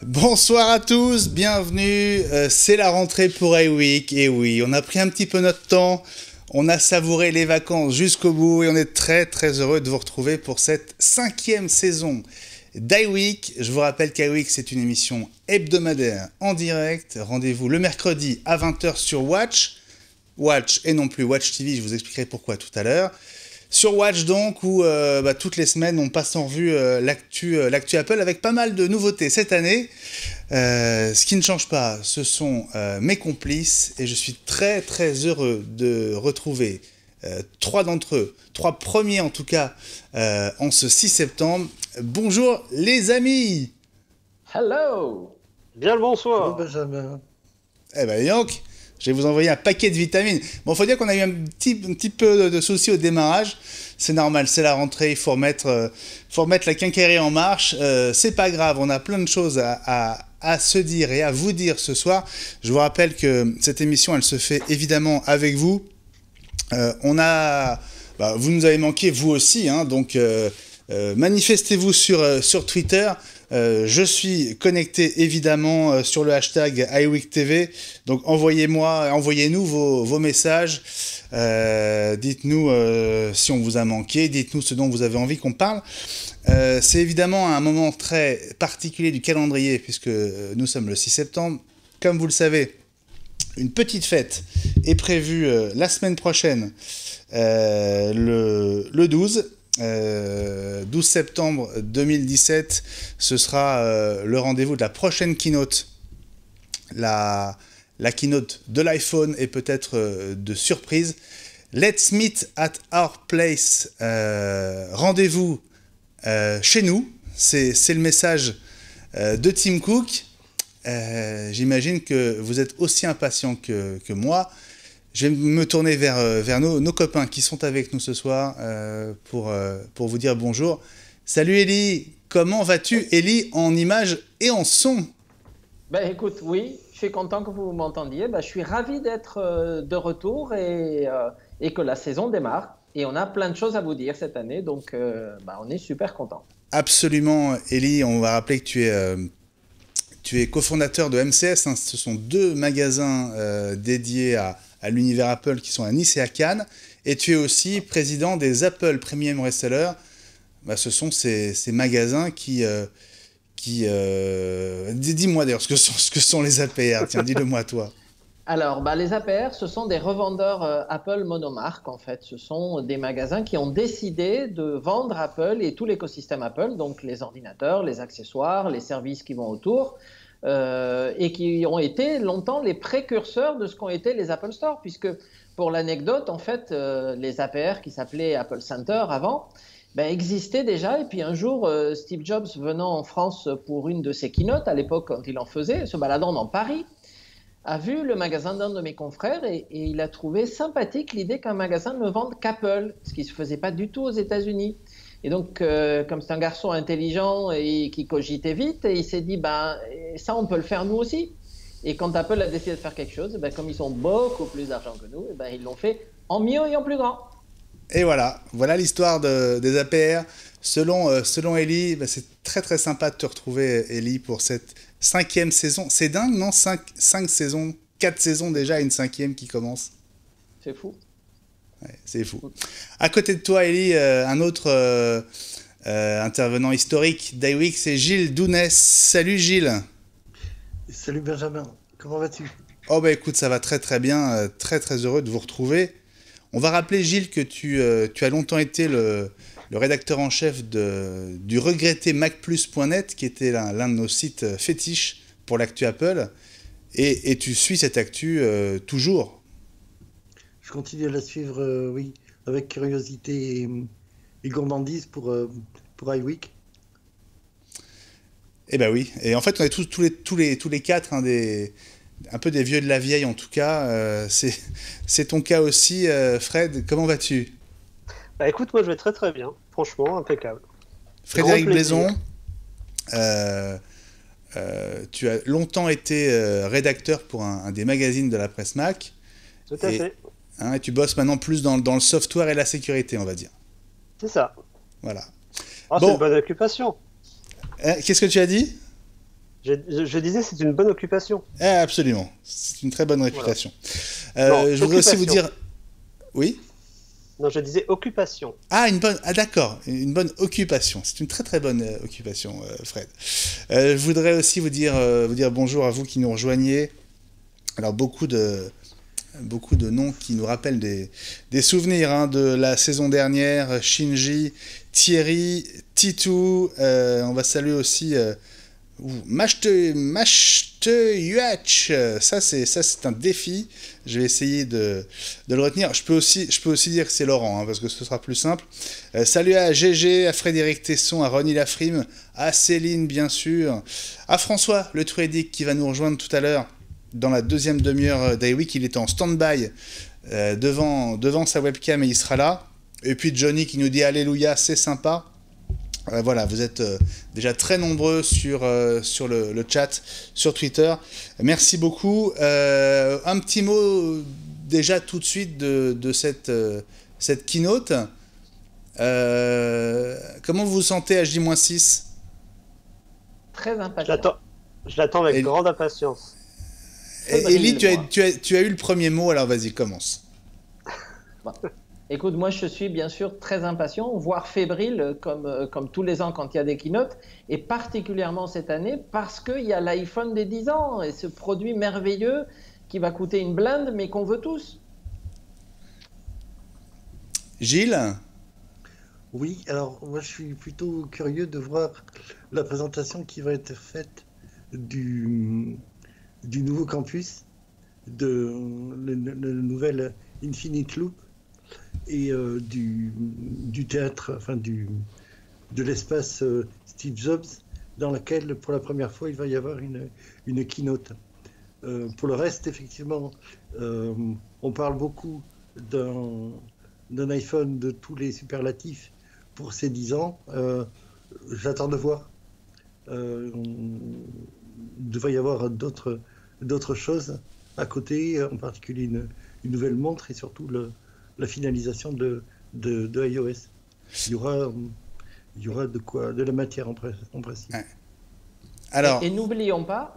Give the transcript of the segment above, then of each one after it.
Bonsoir à tous, bienvenue, c'est la rentrée pour iWeek, et oui, on a pris un petit peu notre temps, on a savouré les vacances jusqu'au bout et on est très très heureux de vous retrouver pour cette 5e saison d'iWeek. Je vous rappelle qu'iWeek c'est une émission hebdomadaire en direct, rendez-vous le mercredi à 20h sur Watch et non plus Watch TV, je vous expliquerai pourquoi tout à l'heure. Sur Watch donc, où toutes les semaines on passe en revue l'actu Apple avec pas mal de nouveautés cette année. Ce qui ne change pas, ce sont mes complices et je suis très très heureux de retrouver 3 d'entre eux, 3 premiers en tout cas, en ce 6 septembre. Bonjour les amis. Hello. Bien le bonsoir. Bonjour Benjamin. Eh ben Yank, je vais vous envoyer un paquet de vitamines. Bon, faut dire qu'on a eu un petit peu de soucis au démarrage. C'est normal, c'est la rentrée, il faut remettre la quincaillerie en marche. C'est pas grave, on a plein de choses à se dire et à vous dire ce soir. Je vous rappelle que cette émission, elle se fait évidemment avec vous. Vous nous avez manqué, vous aussi, hein, donc manifestez-vous sur Twitter. Je suis connecté évidemment sur le hashtag iWeekTV, donc envoyez-nous vos messages, dites-nous si on vous a manqué, dites-nous ce dont vous avez envie qu'on parle. C'est évidemment un moment très particulier du calendrier puisque nous sommes le 6 septembre. Comme vous le savez, une petite fête est prévue la semaine prochaine, le 12 septembre 2017, ce sera le rendez-vous de la prochaine keynote, la keynote de l'iPhone et peut-être de surprise. Let's meet at our place, rendez-vous chez nous, c'est le message de Tim Cook. J'imagine que vous êtes aussi impatient que moi. Je vais me tourner vers nos copains qui sont avec nous ce soir pour vous dire bonjour. Salut Ellie, comment vas-tu Ellie en images et en son? Ben écoute, oui, je suis content que vous m'entendiez. Je suis ravi d'être de retour et que la saison démarre. Et on a plein de choses à vous dire cette année, donc on est super content. Absolument Ellie, on va rappeler que tu es cofondateur de MCS, hein. Ce sont 2 magasins dédiés à l'univers Apple qui sont à Nice et à Cannes, et tu es aussi président des Apple Premium Resellers. Ce sont ces magasins qui dis-moi d'ailleurs ce que sont les APR, tiens, dis-le-moi toi. Alors, les APR, ce sont des revendeurs Apple monomarques, en fait. Ce sont des magasins qui ont décidé de vendre Apple et tout l'écosystème Apple, donc les ordinateurs, les accessoires, les services qui vont autour, et qui ont été longtemps les précurseurs de ce qu'ont été les Apple Store, puisque pour l'anecdote, en fait, les APR qui s'appelaient Apple Center avant, existaient déjà. Et puis un jour, Steve Jobs venant en France pour une de ses keynotes, à l'époque quand il en faisait, se baladant dans Paris, a vu le magasin d'un de mes confrères et il a trouvé sympathique l'idée qu'un magasin ne vende qu'Apple, ce qui ne se faisait pas du tout aux États-Unis. Et donc, comme c'est un garçon intelligent et qui cogitait vite, il s'est dit, ça, on peut le faire nous aussi. Et quand Apple a décidé de faire quelque chose, comme ils ont beaucoup plus d'argent que nous, ils l'ont fait en mieux et en plus grand. Et voilà l'histoire des APR. Selon Ellie, c'est très très sympa de te retrouver, Ellie, pour cette 5e saison. C'est dingue, non? 5 saisons, 4 saisons déjà, et une 5e qui commence. C'est fou. Ouais, c'est fou. À côté de toi, Ellie, un autre intervenant historique d'iWeek, c'est Gilles Dounès. Salut Gilles. Salut Benjamin, comment vas-tu? Oh écoute, ça va très très bien, très très heureux de vous retrouver. On va rappeler Gilles que tu as longtemps été le rédacteur en chef du regretté MacPlus.net, qui était l'un de nos sites fétiches pour l'actu Apple, et tu suis cette actu toujours. Je continue à la suivre, oui, avec curiosité et gourmandise pour iWeek. Eh ben oui, et en fait on est tous les 4 un peu des vieux de la vieille en tout cas. C'est ton cas aussi, Fred, comment vas-tu? Bah écoute, moi je vais très très bien. Franchement, impeccable. Grand Frédéric plaisir. Blaison, euh, tu as longtemps été rédacteur pour un des magazines de la presse Mac, Tout à et, fait. hein, et tu bosses maintenant plus dans le software et la sécurité, on va dire. C'est ça. Voilà. Ah, c'est une Bon, bonne occupation. qu'est-ce que tu as dit? Je disais, c'est une bonne occupation. Absolument, c'est une très bonne Voilà. réputation. Non, Je voudrais aussi vous occupation. dire... Oui. Non, je disais occupation. Ah, d'accord, une bonne occupation. C'est une très très bonne occupation, Fred. Je voudrais aussi vous dire bonjour à vous qui nous rejoignez. Alors, beaucoup de noms qui nous rappellent des souvenirs, hein, de la saison dernière. Shinji, Thierry, Titou. On va saluer aussi Machte Yuach. Ça c'est un défi. Je vais essayer de le retenir. Je peux aussi dire que c'est Laurent, hein, parce que ce sera plus simple. Salut à GG, à Frédéric Tesson, à Ronnie Lafrime, à Céline bien sûr, à François Le Truédic qui va nous rejoindre tout à l'heure dans la deuxième demi-heure d'iWeek. Il est en stand-by devant sa webcam et il sera là. Et puis Johnny qui nous dit Alléluia, c'est sympa. Voilà, vous êtes déjà très nombreux sur le chat, sur Twitter. Merci beaucoup. Un petit mot déjà tout de suite de cette keynote. Comment vous vous sentez à J-6? Très Je impatient. l'attends avec Et- grande impatience. Élie, moi. tu as eu le premier mot, alors vas-y, commence. Bon. Écoute, moi je suis bien sûr très impatient, voire fébrile, comme tous les ans quand il y a des keynotes, et particulièrement cette année parce qu'il y a l'iPhone des 10 ans et ce produit merveilleux qui va coûter une blinde, mais qu'on veut tous. Gilles? Oui, alors moi je suis plutôt curieux de voir la présentation qui va être faite du, du nouveau campus, le nouvel Infinite Loop et du théâtre, enfin de l'espace Steve Jobs, dans lequel pour la première fois il va y avoir une keynote. Pour le reste, effectivement, on parle beaucoup d'un iPhone de tous les superlatifs pour ses 10 ans. J'attends de voir. Il devrait y avoir d'autres choses à côté, en particulier une nouvelle montre et surtout la finalisation de iOS. Il y aura de la matière en principe. Ouais. Alors, Et n'oublions pas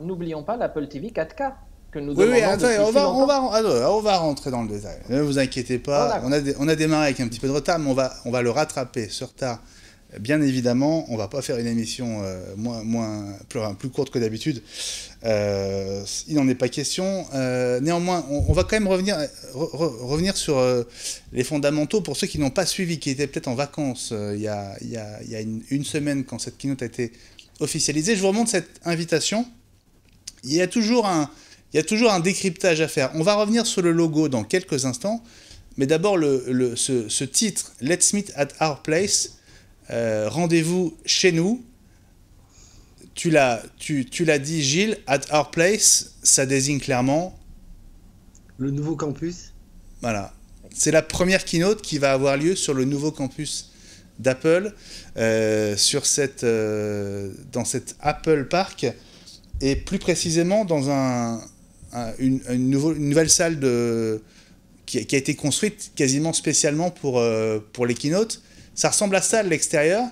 l'Apple TV 4K que nous oui, demandons attends, depuis si longtemps. on va rentrer dans le détail. Ne vous inquiétez pas, Oh, d'accord. on a démarré avec un petit peu de retard, mais on va le rattraper ce retard. Bien évidemment, on va pas faire une émission plus courte que d'habitude. Il n'en est pas question. Néanmoins, on va quand même revenir sur les fondamentaux pour ceux qui n'ont pas suivi, qui étaient peut-être en vacances il y a une semaine quand cette keynote a été officialisée. Je vous remonte cette invitation. Il y a toujours un décryptage à faire. On va revenir sur le logo dans quelques instants, mais d'abord ce titre, Let's Meet at Our Place, rendez-vous chez nous. Tu l'as dit, Gilles, at Our Place, ça désigne clairement... Le nouveau campus. Voilà. C'est la première keynote qui va avoir lieu sur le nouveau campus d'Apple, dans cet Apple Park, et plus précisément dans une nouvelle salle qui a été construite quasiment spécialement pour les keynotes. Ça ressemble à ça à l'extérieur.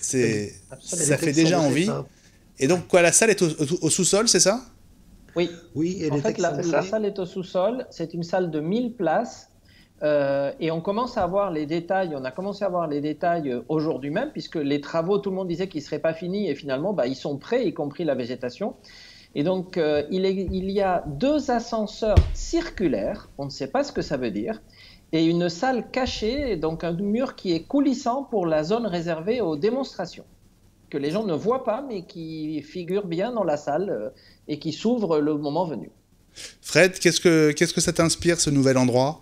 Ça fait déjà envie. Et donc, quoi, la salle est au sous-sol, c'est ça? Oui. Oui, elle En est fait, la excentrée. salle est au sous-sol. C'est une salle de 1000 places. Et on commence à avoir les détails. On a commencé à avoir les détails aujourd'hui même, puisque les travaux, tout le monde disait qu'ils ne seraient pas finis. Et finalement, ils sont prêts, y compris la végétation. Et donc, il y a 2 ascenseurs circulaires. On ne sait pas ce que ça veut dire. Et une salle cachée, donc un mur qui est coulissant pour la zone réservée aux démonstrations, que les gens ne voient pas, mais qui figure bien dans la salle et qui s'ouvre le moment venu. Fred, qu'est-ce que ça t'inspire, ce nouvel endroit?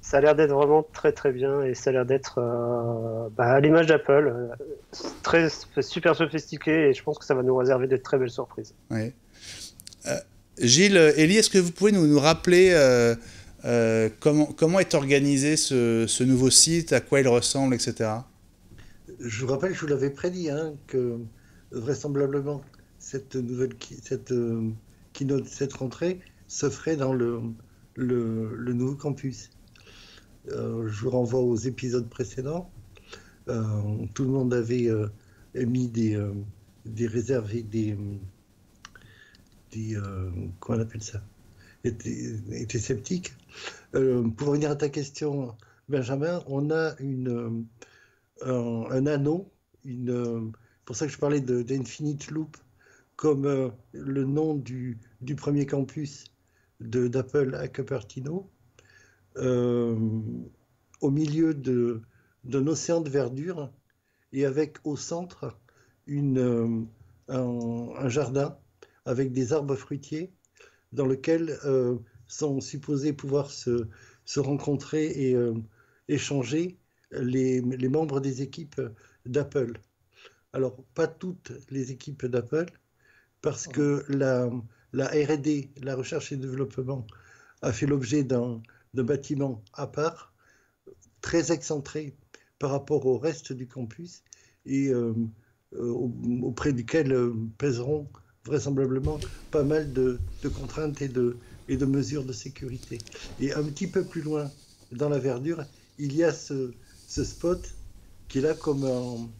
Ça a l'air d'être vraiment très très bien et ça a l'air d'être à l'image d'Apple, super sophistiqué et je pense que ça va nous réserver de très belles surprises. Oui. Gilles, Élie, est-ce que vous pouvez nous rappeler Comment est organisé ce nouveau site, à quoi il ressemble, etc. Je vous rappelle, je vous l'avais prédit, hein, que vraisemblablement cette keynote, cette rentrée se ferait dans le nouveau campus. Je vous renvoie aux épisodes précédents. Tout le monde avait émis des réserves et comment on appelle ça, était sceptique. Pour revenir à ta question, Benjamin, on a un anneau, pour ça que je parlais d'Infinite Loop, comme le nom du premier campus d'Apple à Cupertino, au milieu d'un océan de verdure, et avec au centre un jardin avec des arbres fruitiers dans lequel sont supposés pouvoir se rencontrer et échanger les membres des équipes d'Apple. Alors, pas toutes les équipes d'Apple, parce que la R&D, la recherche et développement, a fait l'objet d'un bâtiment à part, très excentré par rapport au reste du campus, et auprès duquel pèseront vraisemblablement pas mal de contraintes et de mesures de sécurité. Et un petit peu plus loin, dans la verdure, il y a ce spot qui est là comme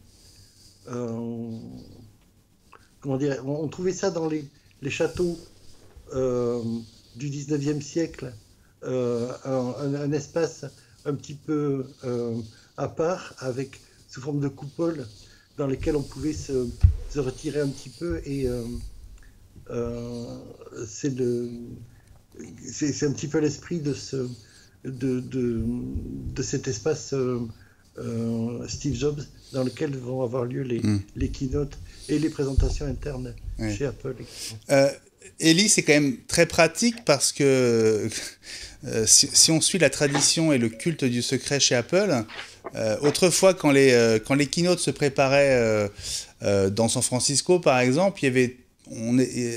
comment dire, on trouvait ça dans les châteaux du 19e siècle, un espace un petit peu à part, avec sous forme de coupole, dans lesquels on pouvait se retirer un petit peu, et c'est un petit peu l'esprit de cet espace Steve Jobs, dans lequel vont avoir lieu les keynotes et les présentations internes chez Apple. Ellie, c'est quand même très pratique parce que si on suit la tradition et le culte du secret chez Apple, autrefois quand les keynotes se préparaient dans San Francisco par exemple,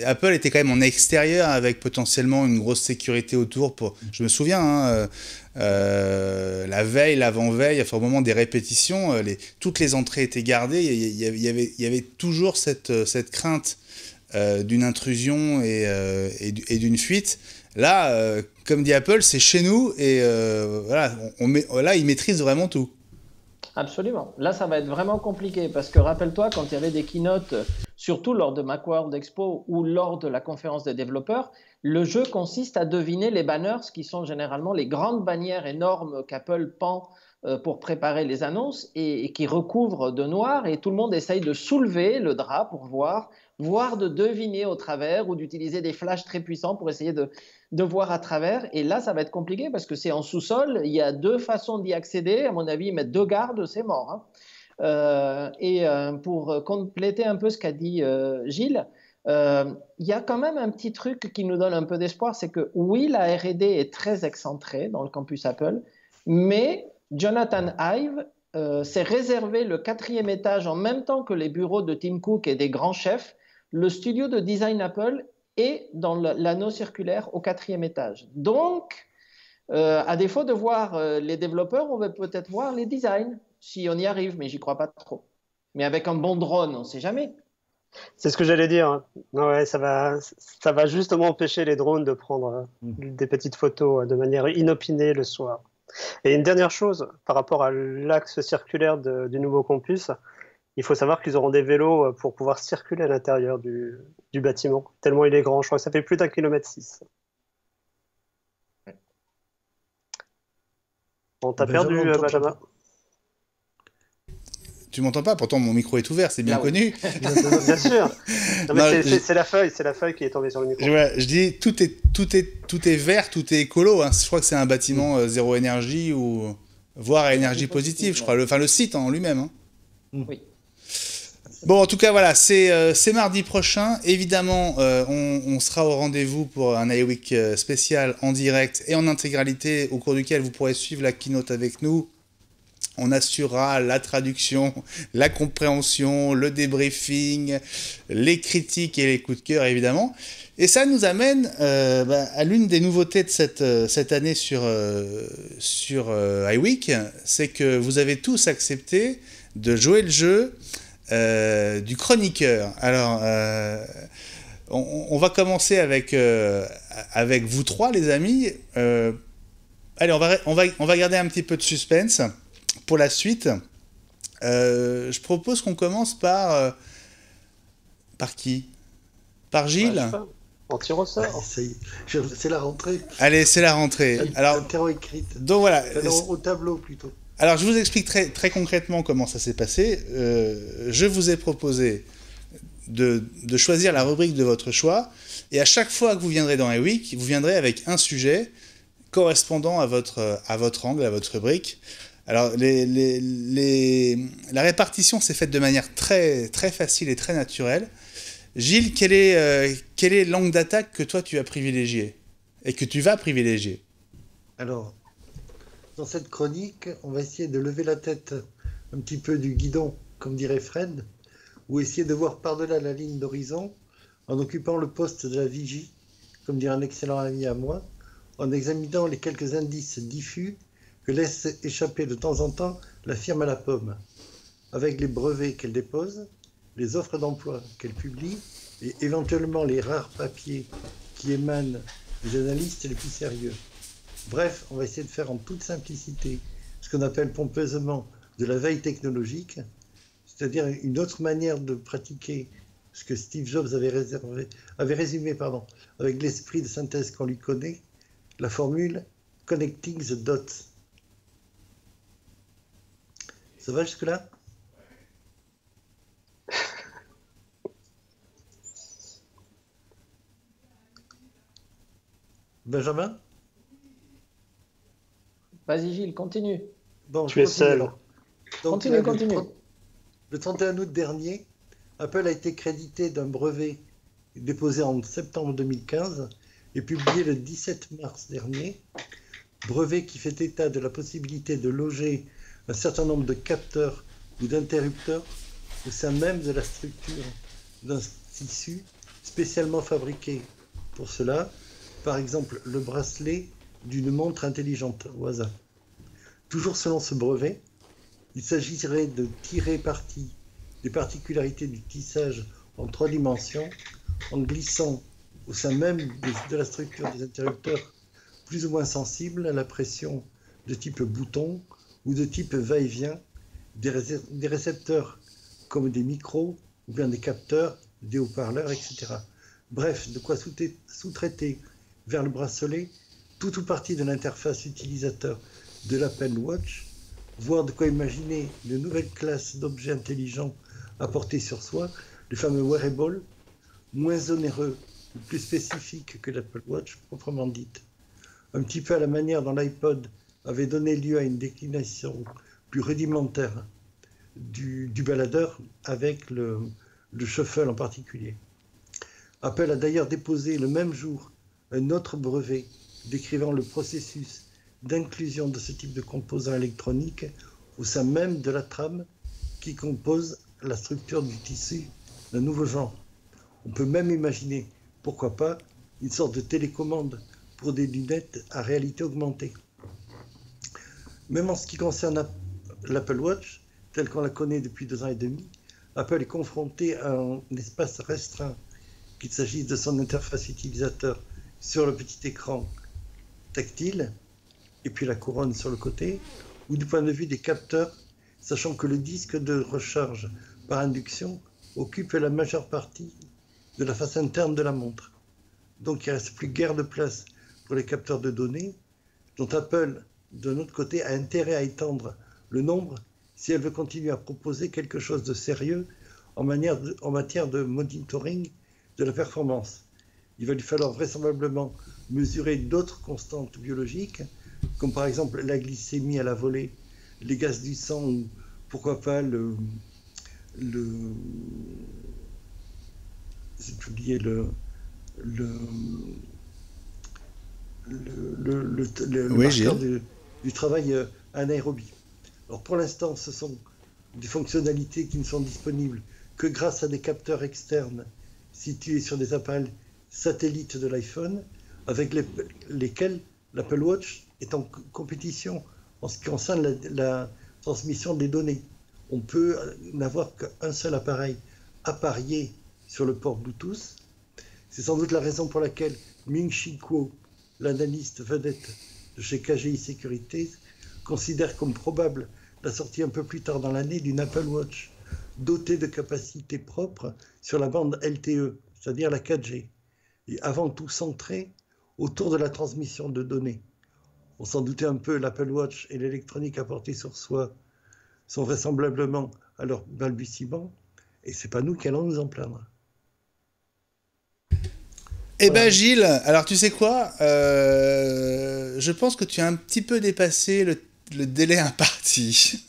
Apple était quand même en extérieur avec potentiellement une grosse sécurité autour. Je me souviens, la veille, l'avant-veille, enfin, au moment des répétitions, toutes les entrées étaient gardées. Il y avait toujours cette crainte d'une intrusion et d'une fuite. Là, comme dit Apple, c'est chez nous et voilà, là, ils maîtrisent vraiment tout. Absolument. Là, ça va être vraiment compliqué parce que rappelle-toi, quand il y avait des keynotes, surtout lors de Macworld Expo ou lors de la conférence des développeurs, le jeu consiste à deviner les banners, qui sont généralement les grandes bannières énormes qu'Apple pend pour préparer les annonces et qui recouvrent de noir, et tout le monde essaye de soulever le drap pour voir de deviner au travers ou d'utiliser des flashs très puissants pour essayer de voir à travers. Et là, ça va être compliqué parce que c'est en sous-sol. Il y a deux façons d'y accéder. À mon avis, mettre 2 gardes, c'est mort. Pour compléter un peu ce qu'a dit Gilles, il y a quand même un petit truc qui nous donne un peu d'espoir, c'est que oui, la R&D est très excentrée dans le campus Apple, mais Jonathan Ive s'est réservé le 4e étage en même temps que les bureaux de Tim Cook et des grands chefs. Le studio de design Apple est dans l'anneau circulaire au 4e étage. Donc, à défaut de voir les développeurs, on va peut-être voir les designs, si on y arrive, mais j'y crois pas trop. Mais avec un bon drone, on ne sait jamais. C'est ce que j'allais dire. Hein. Non, ouais, ça va justement empêcher les drones de prendre des petites photos de manière inopinée le soir. Et une dernière chose, par rapport à l'axe circulaire du nouveau campus, il faut savoir qu'ils auront des vélos pour pouvoir circuler à l'intérieur du bâtiment, tellement il est grand. Je crois que ça fait plus d'1,6 km. On t'a perdu, Benjamin. Tu m'entends pas, pourtant mon micro est ouvert, c'est bien connu. Bien sûr. Non, mais c'est la feuille qui est tombée sur le micro. Je dis tout est vert, tout est écolo. Hein. Je crois que c'est un bâtiment zéro énergie ou voire à énergie positive. Je crois, le site en lui-même. Hein. Oui. Bon, en tout cas, voilà, c'est mardi prochain. Évidemment, on sera au rendez-vous pour un iWeek spécial en direct et en intégralité, au cours duquel vous pourrez suivre la keynote avec nous On assurera la traduction, la compréhension, le débriefing, les critiques et les coups de cœur, évidemment. Et ça nous amène à l'une des nouveautés de cette année sur iWeek, c'est que vous avez tous accepté de jouer le jeu du chroniqueur. Alors, on va commencer avec vous trois, les amis. Allez, on va garder un petit peu de suspense pour la suite. Je propose qu'on commence par qui? Par Gilles? On tire au sort. C'est la rentrée. Allez, c'est la rentrée. Alors, donc voilà. Au tableau plutôt. Alors, je vous explique très concrètement comment ça s'est passé. Je vous ai proposé de choisir la rubrique de votre choix, et à chaque fois que vous viendrez dans iWeek, vous viendrez avec un sujet correspondant à votre angle, à votre rubrique. Alors, la répartition s'est faite de manière très, très facile et très naturelle. Gilles, quelle est l'angle d'attaque que toi tu as privilégié et que tu vas privilégier? Alors, dans cette chronique, on va essayer de lever la tête un petit peu du guidon, comme dirait Fred, ou essayer de voir par-delà la ligne d'horizon en occupant le poste de la vigie, comme dirait un excellent ami à moi, en examinant les quelques indices diffus que laisse échapper de temps en temps la firme à la pomme, avec les brevets qu'elle dépose, les offres d'emploi qu'elle publie et éventuellement les rares papiers qui émanent des analystes les plus sérieux. Bref, on va essayer de faire en toute simplicité ce qu'on appelle pompeusement de la veille technologique, c'est-à-dire une autre manière de pratiquer ce que Steve Jobs avait résumé avec l'esprit de synthèse qu'on lui connaît, la formule « connecting the dots ». Ça va jusque-là? Benjamin? Vas-y Gilles, continue. Bon, tu es seul. Donc, continue. Le 31 août dernier, Apple a été crédité d'un brevet déposé en septembre 2015 et publié le 17 mars dernier, brevet qui fait état de la possibilité de loger un certain nombre de capteurs ou d'interrupteurs au sein même de la structure d'un tissu spécialement fabriqué pour cela, par exemple le bracelet d'une montre intelligente au hasard. Toujours selon ce brevet, il s'agirait de tirer parti des particularités du tissage en 3 dimensions en glissant au sein même de la structure des interrupteurs plus ou moins sensibles à la pression de type bouton ou de type va-et-vient, des récepteurs comme des micros ou bien des capteurs, des haut-parleurs, etc. Bref, de quoi sous-traiter vers le bracelet tout ou partie de l'interface utilisateur de l'Apple Watch, voire de quoi imaginer de nouvelles classes d'objets intelligents à porter sur soi, les fameux wearables, moins onéreux ou plus spécifiques que l'Apple Watch proprement dite. Un petit peu à la manière dont l'iPod avait donné lieu à une déclination plus rudimentaire du baladeur avec le shuffle en particulier. Apple a d'ailleurs déposé le même jour un autre brevet décrivant le processus d'inclusion de ce type de composants électroniques au sein même de la trame qui compose la structure du tissu d'un nouveau genre. On peut même imaginer, pourquoi pas, une sorte de télécommande pour des lunettes à réalité augmentée. Même en ce qui concerne l'Apple Watch, telle qu'on la connaît depuis 2 ans et demi, Apple est confronté à un espace restreint, qu'il s'agisse de son interface utilisateur sur le petit écran tactile, et puis la couronne sur le côté, ou du point de vue des capteurs, sachant que le disque de recharge par induction occupe la majeure partie de la face interne de la montre. Donc il ne reste plus guère de place pour les capteurs de données, dont Apple, d'un autre côté, a intérêt à étendre le nombre si elle veut continuer à proposer quelque chose de sérieux en matière de monitoring de la performance. Il va lui falloir vraisemblablement mesurer d'autres constantes biologiques, comme par exemple la glycémie à la volée, les gaz du sang, ou pourquoi pas j'ai oublié le marqueur du travail anaérobie. Alors pour l'instant, ce sont des fonctionnalités qui ne sont disponibles que grâce à des capteurs externes situés sur des appareils satellites de l'iPhone, avec lesquels l'Apple Watch est en compétition en ce qui concerne la transmission des données. On peut n'avoir qu'un seul appareil apparié sur le port Bluetooth. C'est sans doute la raison pour laquelle Ming-Chi Kuo, l'analyste vedette de chez KGI Sécurité, considère comme probable la sortie un peu plus tard dans l'année d'une Apple Watch dotée de capacités propres sur la bande LTE, c'est-à-dire la 4G, et avant tout centrée autour de la transmission de données. On s'en doutait un peu, l'Apple Watch et l'électronique à portée sur soi sont vraisemblablement à leur balbutiement, et c'est pas nous qui allons nous en plaindre. Eh ben Gilles, alors tu sais quoi, je pense que tu as un petit peu dépassé le délai imparti.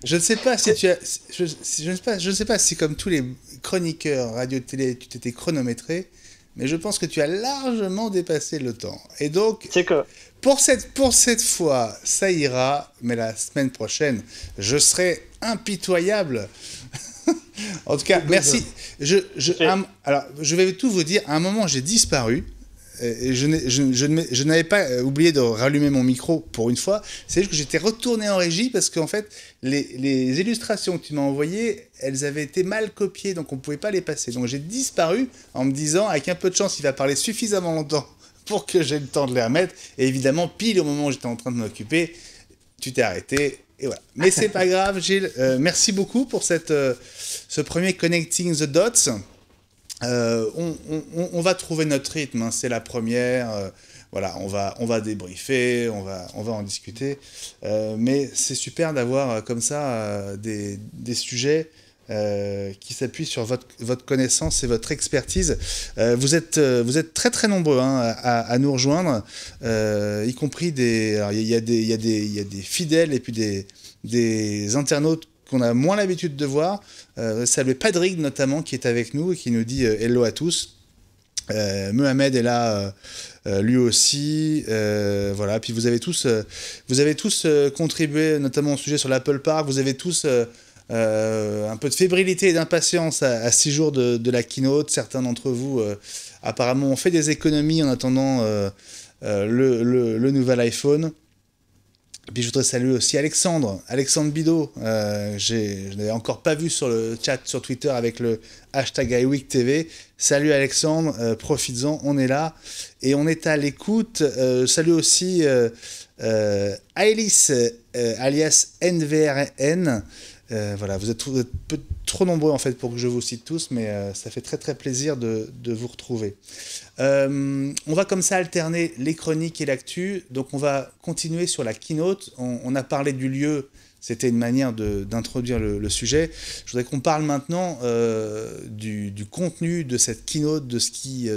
Je ne sais pas si tu as, je ne sais pas si comme tous les chroniqueurs radio-télé tu t'étais chronométré, mais je pense que tu as largement dépassé le temps. Et donc, C'est que pour cette fois, ça ira, mais la semaine prochaine, je serai impitoyable. En tout cas, merci. Alors, je vais tout vous dire. À un moment, j'ai disparu. Et je n'avais pas oublié de rallumer mon micro pour une fois. C'est juste que j'étais retourné en régie parce qu'en fait, les illustrations que tu m'as envoyées, elles avaient été mal copiées, donc on ne pouvait pas les passer. Donc j'ai disparu en me disant, avec un peu de chance, il va parler suffisamment longtemps pour que j'ai le temps de les remettre. Et évidemment, pile au moment où j'étais en train de m'occuper, tu t'es arrêté. Et voilà. Mais c'est pas grave, Gilles. Merci beaucoup pour ce premier Connecting the Dots. On va trouver notre rythme, hein, c'est la première. Voilà, on va débriefer, on va en discuter. Mais c'est super d'avoir comme ça des sujets qui s'appuient sur votre connaissance et votre expertise. Vous êtes très très nombreux hein, à nous rejoindre, y compris il y a des fidèles et puis des internautes qu'on a moins l'habitude de voir. Salut Padrick notamment qui est avec nous et qui nous dit hello à tous. Mohamed est là lui aussi. Voilà. Puis vous avez tous contribué notamment au sujet sur l'Apple Park. Vous avez tous un peu de fébrilité et d'impatience à 6 jours de la keynote. Certains d'entre vous apparemment ont fait des économies en attendant le nouvel iPhone. Et puis je voudrais saluer aussi Alexandre Bidot. Je n'avais encore pas vu sur le chat sur Twitter avec le hashtag iWeekTV. Salut Alexandre, profites-en, on est là. Et on est à l'écoute. Salut aussi Alice, alias NVRN. Voilà, vous êtes trop nombreux en fait pour que je vous cite tous, mais ça fait très très plaisir de vous retrouver. On va comme ça alterner les chroniques et l'actu, donc on va continuer sur la keynote. On a parlé du lieu, c'était une manière d'introduire le sujet. Je voudrais qu'on parle maintenant du contenu de cette keynote, de ce qui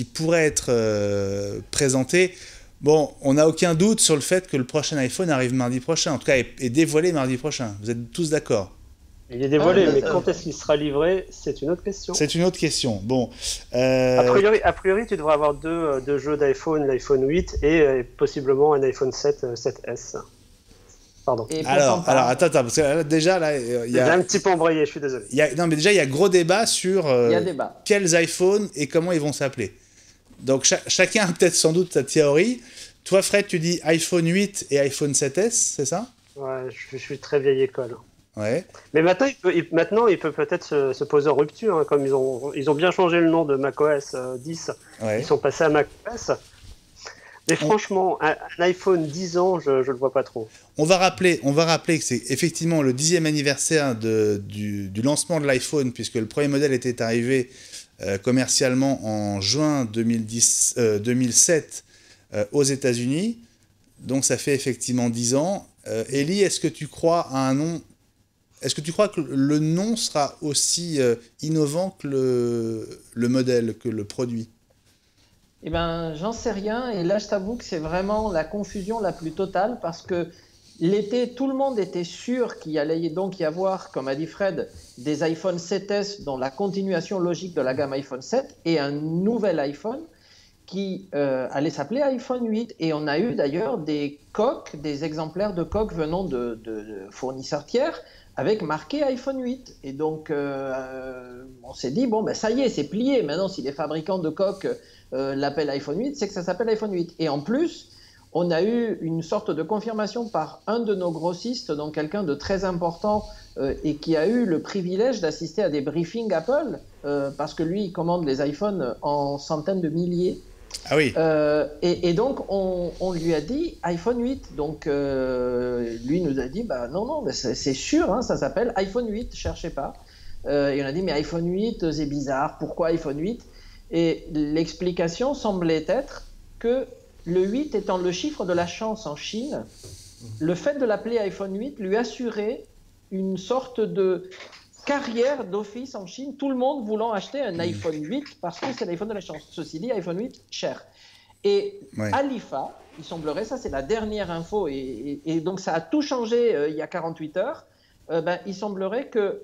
pourrait être présenté. Bon, on n'a aucun doute sur le fait que le prochain iPhone arrive mardi prochain, en tout cas est dévoilé mardi prochain. Vous êtes tous d'accord ? Il est dévoilé, mais quand est-ce qu'il sera livré, c'est une autre question. C'est une autre question. Bon. A priori, tu devrais avoir deux jeux d'iPhone, l'iPhone 8 et possiblement un iPhone 7, 7S. Pardon. Alors, attends, parce que là, déjà, il y a... J'ai un petit peu embrayé, je suis désolé. Non, mais déjà, il y a gros débat sur quels iPhones et comment ils vont s'appeler. Donc, chacun a peut-être sans doute sa théorie. Toi, Fred, tu dis iPhone 8 et iPhone 7S, c'est ça ? Ouais, je suis très vieille école. Ouais. Mais maintenant, il peut peut-être se poser en rupture, hein, comme ils ont bien changé le nom de macOS 10. Ouais. Ils sont passés à macOS. Mais franchement, un iPhone 10 ans, je le vois pas trop. On va rappeler que c'est effectivement le 10e anniversaire du lancement de l'iPhone, puisque le premier modèle était arrivé commercialement en juin 2007 aux États-Unis. Donc ça fait effectivement 10 ans. Elie, est-ce que tu crois à un nom? Est-ce que tu crois que le nom sera aussi innovant que le modèle, que le produit? Eh bien, j'en sais rien. Et là, je t'avoue que c'est vraiment la confusion la plus totale parce que l'été, tout le monde était sûr qu'il allait donc y avoir, comme a dit Fred, des iPhone 7S dont la continuation logique de la gamme iPhone 7 et un nouvel iPhone qui allait s'appeler iPhone 8. Et on a eu d'ailleurs des exemplaires de coques venant de fournisseurs tiers avec marqué iPhone 8. Et donc, on s'est dit, bon, ben, ça y est, c'est plié. Maintenant, si les fabricants de coques l'appellent iPhone 8, c'est que ça s'appelle iPhone 8. Et en plus, on a eu une sorte de confirmation par un de nos grossistes, donc quelqu'un de très important, et qui a eu le privilège d'assister à des briefings Apple, parce que lui, il commande les iPhones en centaines de milliers. Ah oui. Et donc, on lui a dit iPhone 8. Donc, lui nous a dit, bah, non, mais c'est sûr, hein, ça s'appelle iPhone 8, cherchez pas. Et on a dit, mais iPhone 8, c'est bizarre, pourquoi iPhone 8 ? Et l'explication semblait être que le 8 étant le chiffre de la chance en Chine, le fait de l'appeler iPhone 8 lui assurait une sorte de carrière d'office en Chine, tout le monde voulant acheter un iPhone 8 parce que c'est l'iPhone de la chance. Ceci dit, iPhone 8, cher. Et à l'IFA, il semblerait, ça c'est la dernière info, et donc ça a tout changé il y a 48 heures, il semblerait que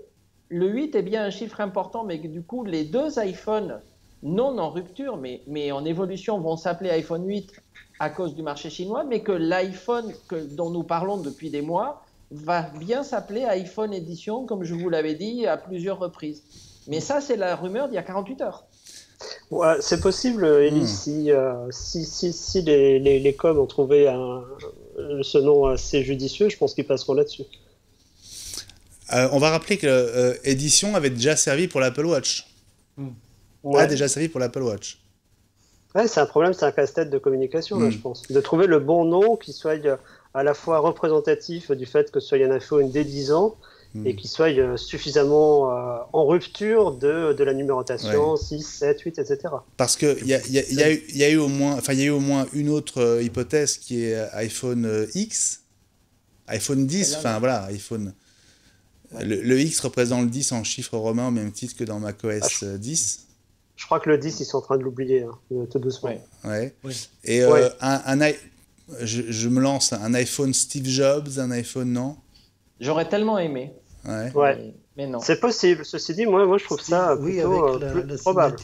le 8 est bien un chiffre important, mais que du coup les deux iPhones, non en rupture, mais en évolution, vont s'appeler iPhone 8 à cause du marché chinois, mais que l'iPhone dont nous parlons depuis des mois va bien s'appeler iPhone Edition, comme je vous l'avais dit à plusieurs reprises. Mais ça, c'est la rumeur d'il y a 48 heures. Ouais, c'est possible, Elie, si les coms ont trouvé ce nom assez judicieux, je pense qu'ils passeront là-dessus. On va rappeler que Edition avait déjà servi pour l'Apple Watch. Ouais. A déjà servi pour l'Apple Watch. Ouais, c'est un problème, c'est un casse-tête de communication, là, je pense. De trouver le bon nom qui soit à la fois représentatif du fait que ce soit un iPhone dès 10 ans et qui soit suffisamment en rupture de la numérotation 6, 7, 8, etc. Parce qu'il y a eu au moins une autre hypothèse qui est iPhone X, iPhone 10, enfin voilà, iPhone. Ouais. Le X représente le 10 en chiffres romains au même titre que dans macOS 10. Je crois que le 10, ils sont en train de l'oublier, tout doucement. Ouais. Et je me lance, un iPhone Steve Jobs, un iPhone, non ? J'aurais tellement aimé. Ouais. Mais non. C'est possible. Ceci dit, moi je trouve ça plutôt plus probable.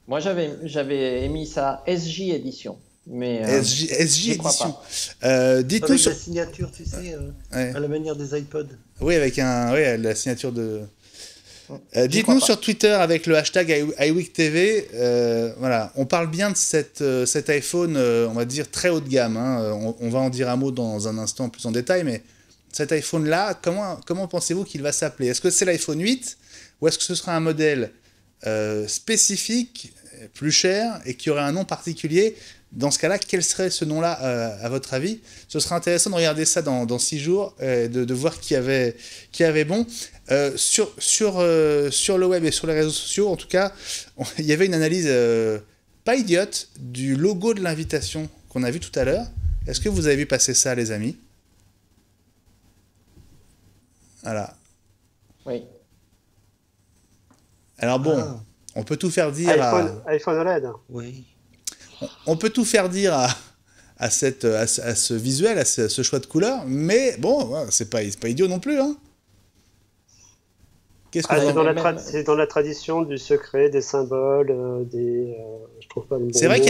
Moi, j'avais émis ça SJ Edition. Mais, SJ Edition. Dites-nous sur la signature, tu sais, à la manière des iPods. Oui, avec la signature de... dites-nous sur Twitter avec le hashtag iWeekTV, voilà, on parle bien de cet iPhone, on va dire très haut de gamme, hein. On va en dire un mot dans un instant plus en détail, mais cet iPhone-là, comment pensez-vous qu'il va s'appeler ? Est-ce que c'est l'iPhone 8 ou est-ce que ce sera un modèle spécifique, plus cher et qui aurait un nom particulier ? Dans ce cas-là, quel serait ce nom-là à votre avis ? Ce serait intéressant de regarder ça dans 6 jours, de voir qui avait bon. Sur le web et sur les réseaux sociaux, en tout cas, il y avait une analyse pas idiote du logo de l'invitation qu'on a vu tout à l'heure. Est-ce que vous avez vu passer ça, les amis ? Voilà. Oui. Alors bon, on peut tout faire dire iPhone OLED. Oui. On peut tout faire dire à ce visuel, à ce choix de couleur, mais bon, c'est pas idiot non plus, hein. Qu'est-ce que c'est dans la tradition du secret, des symboles, je trouve pas le bon c'est vrai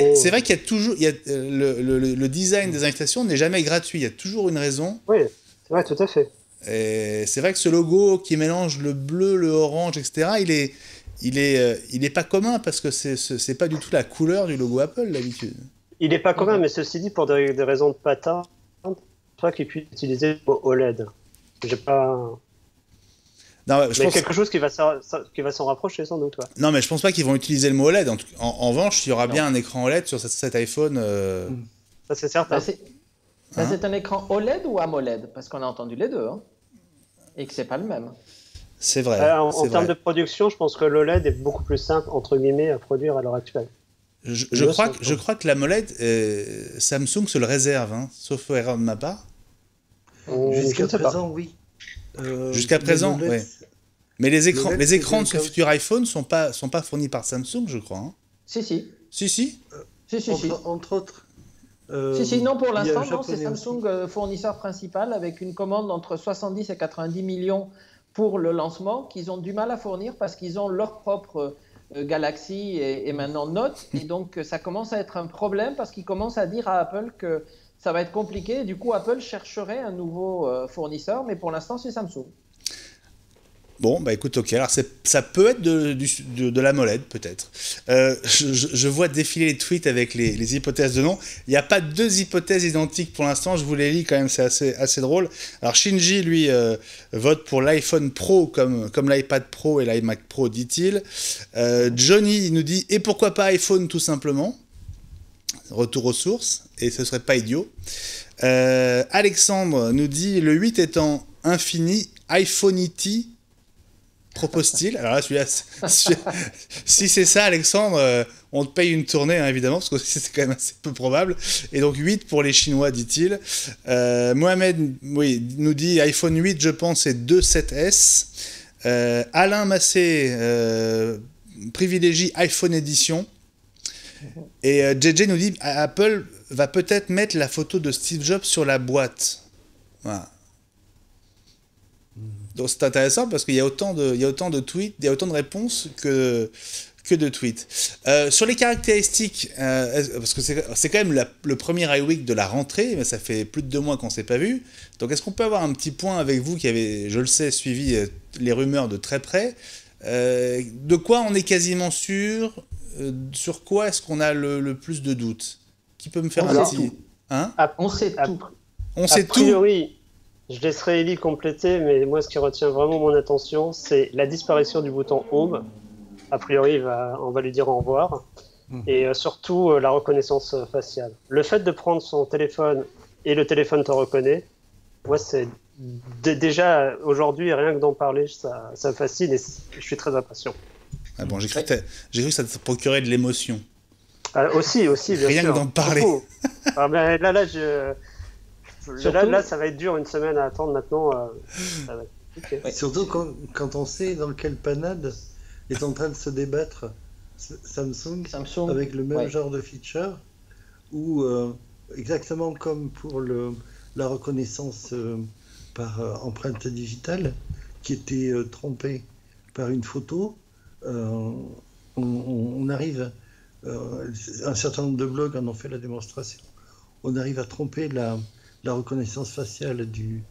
qu'il y a toujours, le design des invitations n'est jamais gratuit. Il y a toujours une raison. Oui, c'est vrai, tout à fait. Et c'est vrai que ce logo qui mélange le bleu, le orange, etc. Il est pas commun parce que c'est pas du tout la couleur du logo Apple d'habitude. Il est pas commun, mais ceci dit, pour des raisons de patente, je crois qu'il puisse utiliser le mot OLED. J'ai pas. Non, mais quelque chose qui va s'en rapprocher sans doute. Ouais. Non, mais je pense pas qu'ils vont utiliser le mot OLED. En revanche, il y aura bien un écran OLED sur cet iPhone. Ça, c'est certain. C'est un écran OLED ou AMOLED ? Parce qu'on a entendu les deux, hein, et que c'est pas le même. C'est vrai. En termes de production, je pense que l'OLED est beaucoup plus simple, entre guillemets, à produire à l'heure actuelle. Je crois que l'AMOLED, Samsung se le réserve, hein, sauf erreur de ma part. Jusqu'à présent, oui. Jusqu'à présent, oui. Mais les écrans de ce futur iPhone sont pas fournis par Samsung, je crois. Hein. Si. Entre autres. Non, pour l'instant, non, c'est Samsung fournisseur principal avec une commande entre 70 et 90 millions pour le lancement qu'ils ont du mal à fournir parce qu'ils ont leur propre Galaxy et maintenant Note. Et donc, ça commence à être un problème parce qu'ils commencent à dire à Apple que ça va être compliqué. Et du coup, Apple chercherait un nouveau fournisseur, mais pour l'instant, c'est Samsung. Bon, bah écoute, ok, alors ça peut être de l'AMOLED, peut-être. Je vois défiler les tweets avec les hypothèses de nom. Il n'y a pas deux hypothèses identiques pour l'instant, je vous les lis quand même, c'est assez drôle. Alors Shinji, lui, vote pour l'iPhone Pro comme l'iPad Pro et l'iMac Pro, dit-il. Johnny, il nous dit, et pourquoi pas iPhone tout simplement? Retour aux sources, et ce serait pas idiot. Alexandre nous dit, le 8 étant infini, iPhoneity, propose-t-il. Alors là, celui-là, si c'est ça, Alexandre, on te paye une tournée, hein, évidemment, parce que c'est quand même assez peu probable. Et donc 8 pour les Chinois, dit-il. Mohamed, oui, nous dit iPhone 8, je pense, et 2 7S. Alain Massé privilégie iPhone Edition. Et JJ nous dit Apple va peut-être mettre la photo de Steve Jobs sur la boîte. Voilà. Donc c'est intéressant parce qu'il y a autant de tweets, il y a autant de réponses que de tweets. Sur les caractéristiques, parce que c'est quand même le premier iWeek de la rentrée, mais ça fait plus de 2 mois qu'on ne s'est pas vu. Donc est-ce qu'on peut avoir un petit point avec vous qui avez, je le sais, suivi les rumeurs de très près, de quoi on est quasiment sûr, sur quoi est-ce qu'on a le plus de doutes? Qui peut me faire un petit... Hein? On sait tout. On sait tout. A priori, je laisserai Ellie compléter, mais moi, ce qui retient vraiment mon attention, c'est la disparition du bouton Home. A priori, on va lui dire au revoir. Et surtout, la reconnaissance faciale. Le fait de prendre son téléphone et le téléphone te reconnaît, moi, c'est déjà aujourd'hui, rien que d'en parler, ça me fascine et je suis très impatient. Ah bon, j'ai cru que ça te procurait de l'émotion. Aussi, bien sûr. Rien que d'en parler. Ah, mais là, ça va être dur une semaine à attendre maintenant. Ça va être compliqué. Ouais. Surtout quand on sait dans quelle panade est en train de se débattre Samsung. Avec le même genre de feature, où exactement comme pour la reconnaissance par empreinte digitale, qui était trompée par une photo, on arrive, un certain nombre de blogs en ont fait la démonstration, on arrive à tromper la reconnaissance faciale du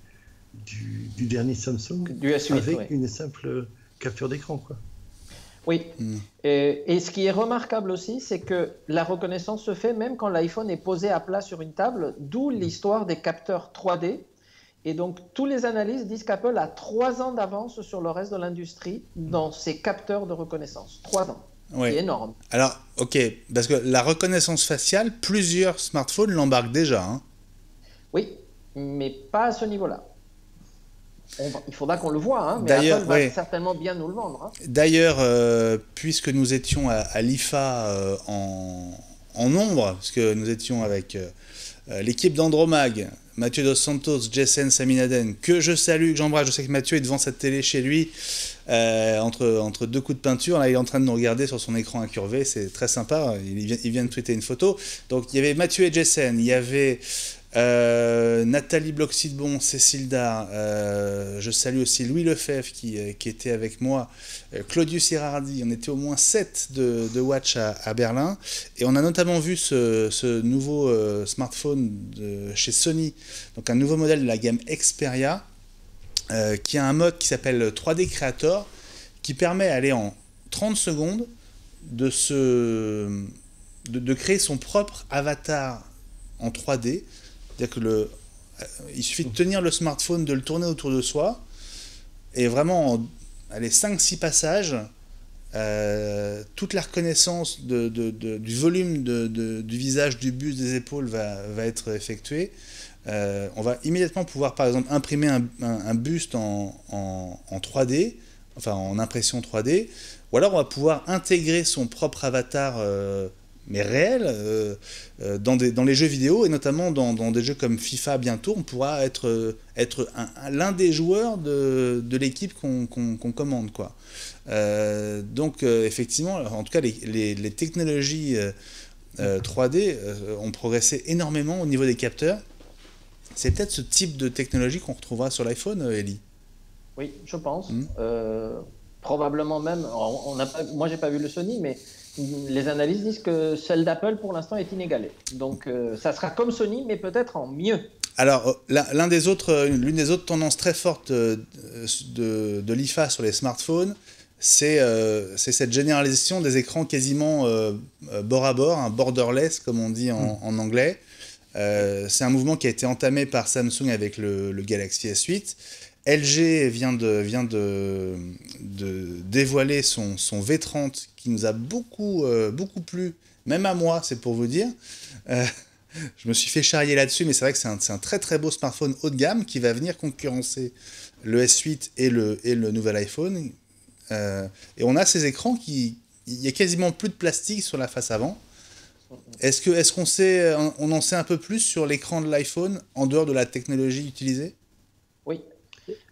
dernier Samsung du S8, avec une simple capture d'écran, quoi. Oui. Et ce qui est remarquable aussi, c'est que la reconnaissance se fait même quand l'iPhone est posé à plat sur une table, d'où l'histoire des capteurs 3D. Et donc, tous les analystes disent qu'Apple a 3 ans d'avance sur le reste de l'industrie dans ses capteurs de reconnaissance. 3 ans. Oui. C'est énorme. Alors, ok, parce que la reconnaissance faciale, plusieurs smartphones l'embarquent déjà. Hein. Oui, mais pas à ce niveau-là. Il faudra qu'on le voit, hein, mais Apple va certainement bien nous le vendre. Hein. D'ailleurs, puisque nous étions à l'IFA en nombre, parce que nous étions avec l'équipe d'Andromag, Mathieu Dos Santos, Jessen Saminaden, que je salue, que j'embrasse. Je sais que Mathieu est devant sa télé chez lui, entre 2 coups de peinture. Là, il est en train de nous regarder sur son écran incurvé, c'est très sympa. Il vient de tweeter une photo. Donc, il y avait Mathieu et Jessen, il y avait Nathalie Bloch-Sidbon, Cécile Dard, je salue aussi Louis Lefebvre qui était avec moi, Claudius Hirardi, on était au moins 7 de Watch à Berlin, et on a notamment vu ce nouveau smartphone chez Sony, donc un nouveau modèle de la gamme Xperia, qui a un mode qui s'appelle 3D Creator, qui permet d'aller en 30 secondes de créer son propre avatar en 3D. C'est-à-dire que il suffit de tenir le smartphone, de le tourner autour de soi, et vraiment, en 5-6 passages, toute la reconnaissance du volume du visage, du buste, des épaules va être effectuée. On va immédiatement pouvoir, par exemple, imprimer un buste en 3D, enfin en impression 3D, ou alors on va pouvoir intégrer son propre avatar mais réel, dans les jeux vidéo, et notamment dans des jeux comme FIFA bientôt, on pourra être l'un des joueurs de l'équipe qu'on commande, quoi. Donc effectivement, en tout cas les technologies 3D ont progressé énormément au niveau des capteurs. C'est peut-être ce type de technologie qu'on retrouvera sur l'iPhone, Ellie. Oui, je pense. Probablement même, moi j'ai pas vu le Sony, mais les analyses disent que celle d'Apple pour l'instant est inégalée. Donc ça sera comme Sony, mais peut-être en mieux. Alors, l'une des autres tendances très fortes de l'IFA sur les smartphones, c'est cette généralisation des écrans quasiment bord à bord, borderless comme on dit en anglais. C'est un mouvement qui a été entamé par Samsung avec le Galaxy S8. LG vient de dévoiler son V30 qui nous a beaucoup plu, même à moi, c'est pour vous dire. Je me suis fait charrier là-dessus, mais c'est vrai que c'est un très très beau smartphone haut de gamme qui va venir concurrencer le S8 et le nouvel iPhone. Et on a ces écrans il y a quasiment plus de plastique sur la face avant. Est-ce qu'on en sait un peu plus sur l'écran de l'iPhone en dehors de la technologie utilisée? Oui.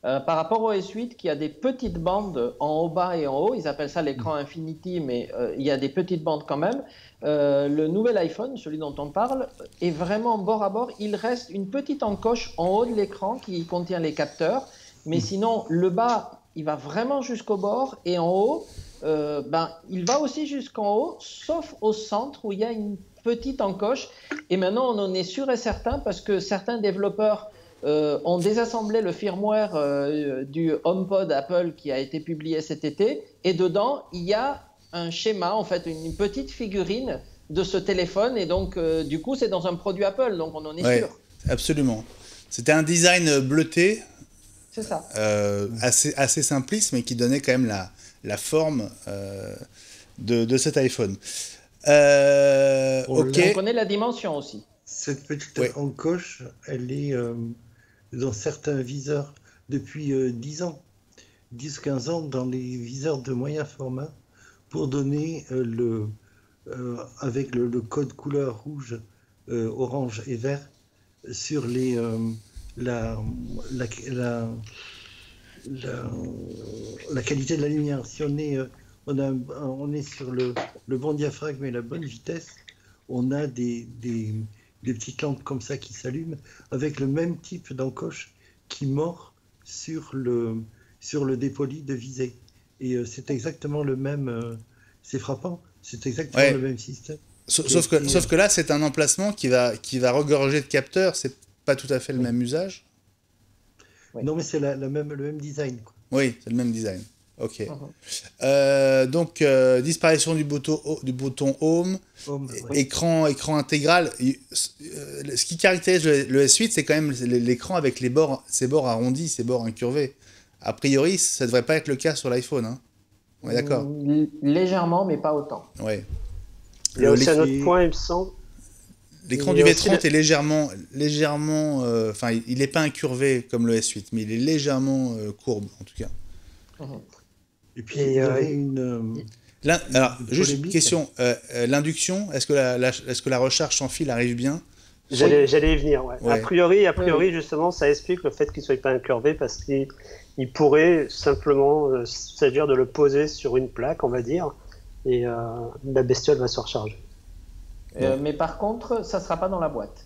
Par rapport au S8, qui a des petites bandes en haut, bas et en haut, ils appellent ça l'écran Infinity, mais il y a des petites bandes quand même. Le nouvel iPhone, celui dont on parle, est vraiment bord à bord. Il reste une petite encoche en haut de l'écran qui contient les capteurs, mais sinon le bas, il va vraiment jusqu'au bord, et en haut, il va aussi jusqu'en haut, sauf au centre où il y a une petite encoche. Et maintenant, on en est sûr et certain parce que certains développeurs ont désassemblé le firmware du HomePod Apple qui a été publié cet été, et dedans il y a un schéma, en fait une petite figurine de ce téléphone, et donc du coup c'est dans un produit Apple, donc on en est sûr. Absolument. C'était un design bleuté, c'est ça, assez simpliste, mais qui donnait quand même la forme de cet iPhone. On connaît la dimension aussi. Cette petite encoche, elle est dans certains viseurs depuis 10 ans, 10-15 ans, dans les viseurs de moyen format, pour donner avec le code couleur rouge, orange et vert sur la qualité de la lumière. Si on est sur le bon diaphragme et la bonne vitesse, on a des petites lampes comme ça qui s'allument avec le même type d'encoche qui mord sur le dépoli de visée. Et c'est exactement le même. C'est frappant. C'est exactement le même système. Sauf que là, c'est un emplacement qui va regorger de capteurs. C'est pas tout à fait le même usage. Oui. Non, mais c'est le même design, quoi. Oui, c'est le même design. Ok. Donc, disparition du bouton Home, écran intégral. Ce qui caractérise le S8, c'est quand même l'écran avec ses bords arrondis, ses bords incurvés. A priori, ça ne devrait pas être le cas sur l'iPhone. Hein. On est d'accord? Légèrement, mais pas autant. Ouais. Il y a aussi un autre point, il me semble. L'écran du V30 est légèrement enfin, il n'est pas incurvé comme le S8, mais il est légèrement courbe, en tout cas. Et puis, il y avait alors, juste une question. L'induction, est-ce que la recharge sans fil arrive bien? J'allais y venir, ouais. A priori, justement, ça explique le fait qu'il ne soit pas incurvé, parce qu'il pourrait simplement s'agir de le poser sur une plaque, on va dire, et la bestiole va se recharger. Mais par contre, ça ne sera pas dans la boîte.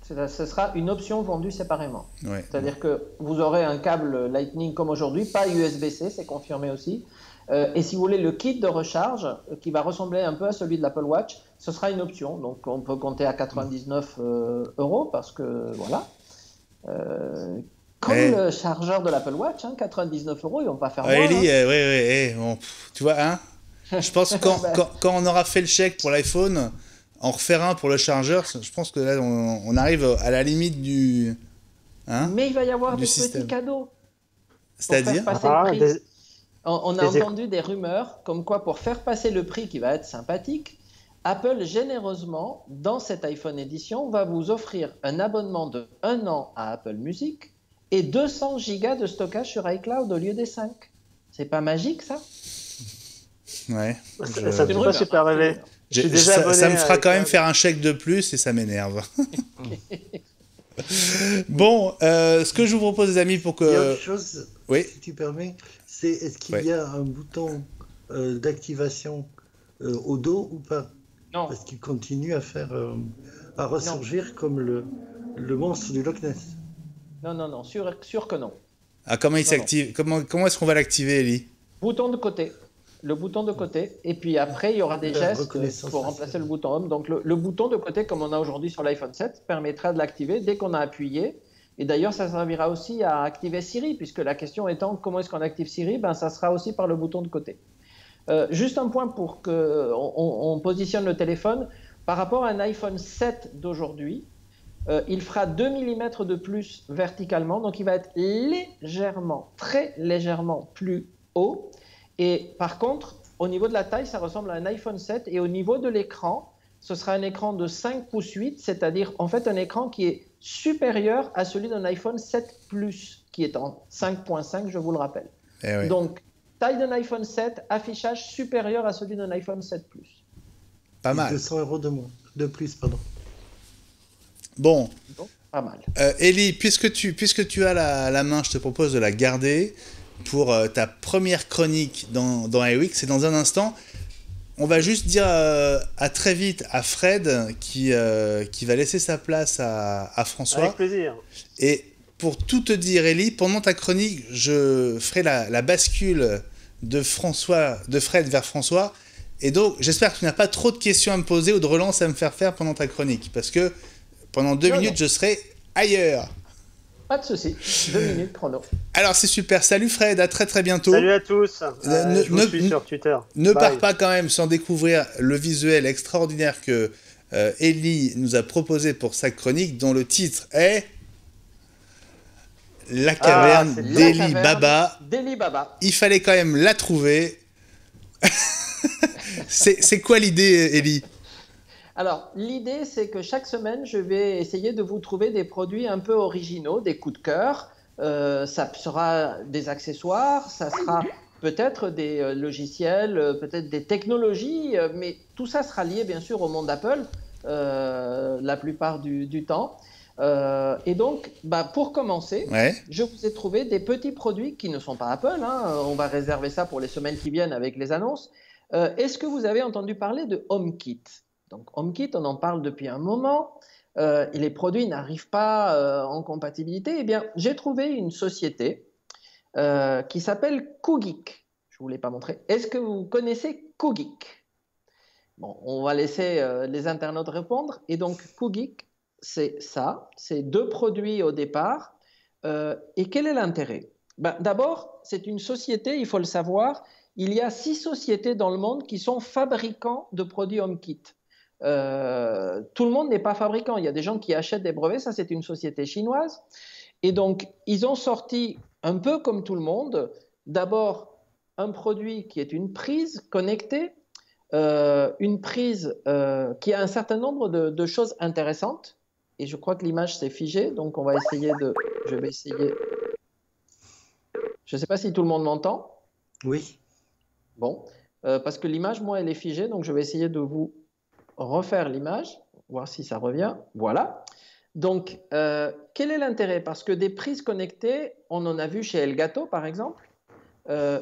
Ce sera une option vendue séparément. C'est-à-dire que vous aurez un câble Lightning comme aujourd'hui, pas USB-C, c'est confirmé aussi. Et si vous voulez le kit de recharge, qui va ressembler un peu à celui de l'Apple Watch, ce sera une option. Donc on peut compter à 99 €, parce que voilà. Comme le chargeur de l'Apple Watch, 99 €, ils vont pas faire moins. Eli, bon, tu vois, hein. Je pense que quand on aura fait le chèque pour l'iPhone, en refaire un pour le chargeur, je pense que là, on arrive à la limite du... Hein, mais il va y avoir des système. petits cadeaux. C'est-à-dire on a entendu des rumeurs comme quoi, pour faire passer le prix qui va être sympathique, Apple, généreusement, dans cette iPhone édition, va vous offrir un abonnement de 1 an à Apple Music et 200 gigas de stockage sur iCloud au lieu des 5. C'est pas magique, ça? Ouais. Ça me fait pas super rêver. Ça me fera quand même faire un chèque de plus et ça m'énerve. Bon, ce que je vous propose, les amis, pour que... Il y a autre chose, si tu permets, c'est est-ce qu'il y a un bouton d'activation au dos ou pas? Non. Parce qu'il continue à ressurgir comme le monstre du Loch Ness. Non, sûr que non. Ah, comment il s'active? Comment est-ce qu'on va l'activer, Eli? bouton de côté. Le bouton de côté. Et puis après, il y aura des gestes pour remplacer le bouton Home. Donc le bouton de côté, comme on a aujourd'hui sur l'iPhone 7, permettra de l'activer dès qu'on a appuyé. Et d'ailleurs, ça servira aussi à activer Siri, puisque la question étant comment est-ce qu'on active Siri, ça sera aussi par le bouton de côté. Juste un point pour qu'on positionne le téléphone. Par rapport à un iPhone 7 d'aujourd'hui, il fera 2 mm de plus verticalement, donc il va être légèrement, très légèrement plus haut. Et par contre, au niveau de la taille, ça ressemble à un iPhone 7. Et au niveau de l'écran, ce sera un écran de 5 pouces 8, c'est-à-dire en fait un écran qui est supérieur à celui d'un iPhone 7 Plus, qui est en 5.5, je vous le rappelle. Oui. Donc, taille d'un iPhone 7, affichage supérieur à celui d'un iPhone 7 Plus. Pas mal. 200 € de plus, pardon. Bon. Donc, pas mal. Ellie, puisque tu as la main, je te propose de la garder pour ta première chronique dans iWeek. C'est dans un instant. On va juste dire à très vite à Fred qui va laisser sa place à François. Avec plaisir. Et pour tout te dire, Ellie, pendant ta chronique, je ferai la bascule de Fred vers François. Et donc, j'espère que tu n'as pas trop de questions à me poser ou de relances à me faire pendant ta chronique. Parce que pendant 2 minutes, je serai ailleurs. Pas de souci. 2 minutes chrono. Alors, c'est super. Salut Fred, à très très bientôt. Salut à tous. Je vous suis sur Twitter. Ne pars pas quand même sans découvrir le visuel extraordinaire que Ellie nous a proposé pour sa chronique, dont le titre est La caverne d'Eli Baba. D'Eli Baba. Il fallait quand même la trouver. C'est quoi l'idée, Ellie ? Alors, l'idée, c'est que chaque semaine, je vais essayer de vous trouver des produits un peu originaux, des coups de cœur. Ça sera des accessoires, ça sera peut-être des logiciels, peut-être des technologies, mais tout ça sera lié, bien sûr, au monde d'Apple la plupart du temps. Et donc, pour commencer, je vous ai trouvé des petits produits qui ne sont pas Apple. On va réserver ça pour les semaines qui viennent avec les annonces. Est-ce que vous avez entendu parler de HomeKit ? Donc HomeKit, on en parle depuis un moment. Et les produits n'arrivent pas en compatibilité. Eh bien, j'ai trouvé une société qui s'appelle Cogeek. Je ne vous l'ai pas montré. Est-ce que vous connaissez Cogeek ? Bon, on va laisser les internautes répondre. Et donc, Cogeek, c'est ça. C'est 2 produits au départ. Et quel est l'intérêt ? D'abord, c'est une société, il faut le savoir. Il y a 6 sociétés dans le monde qui sont fabricants de produits HomeKit. Tout le monde n'est pas fabricant. Il y a des gens qui achètent des brevets. Ça, c'est une société chinoise. Et donc, ils ont sorti, un peu comme tout le monde, d'abord un produit qui est une prise connectée, une prise qui a un certain nombre de choses intéressantes. Et je crois que l'image s'est figée. Donc, on va essayer de... Je vais essayer... Je ne sais pas si tout le monde m'entend. Oui. Bon, parce que l'image, moi, elle est figée. Donc, je vais essayer de vous refaire l'image, voir si ça revient. Voilà. Donc, quel est l'intérêt ? Parce que des prises connectées, on en a vu chez Elgato, par exemple,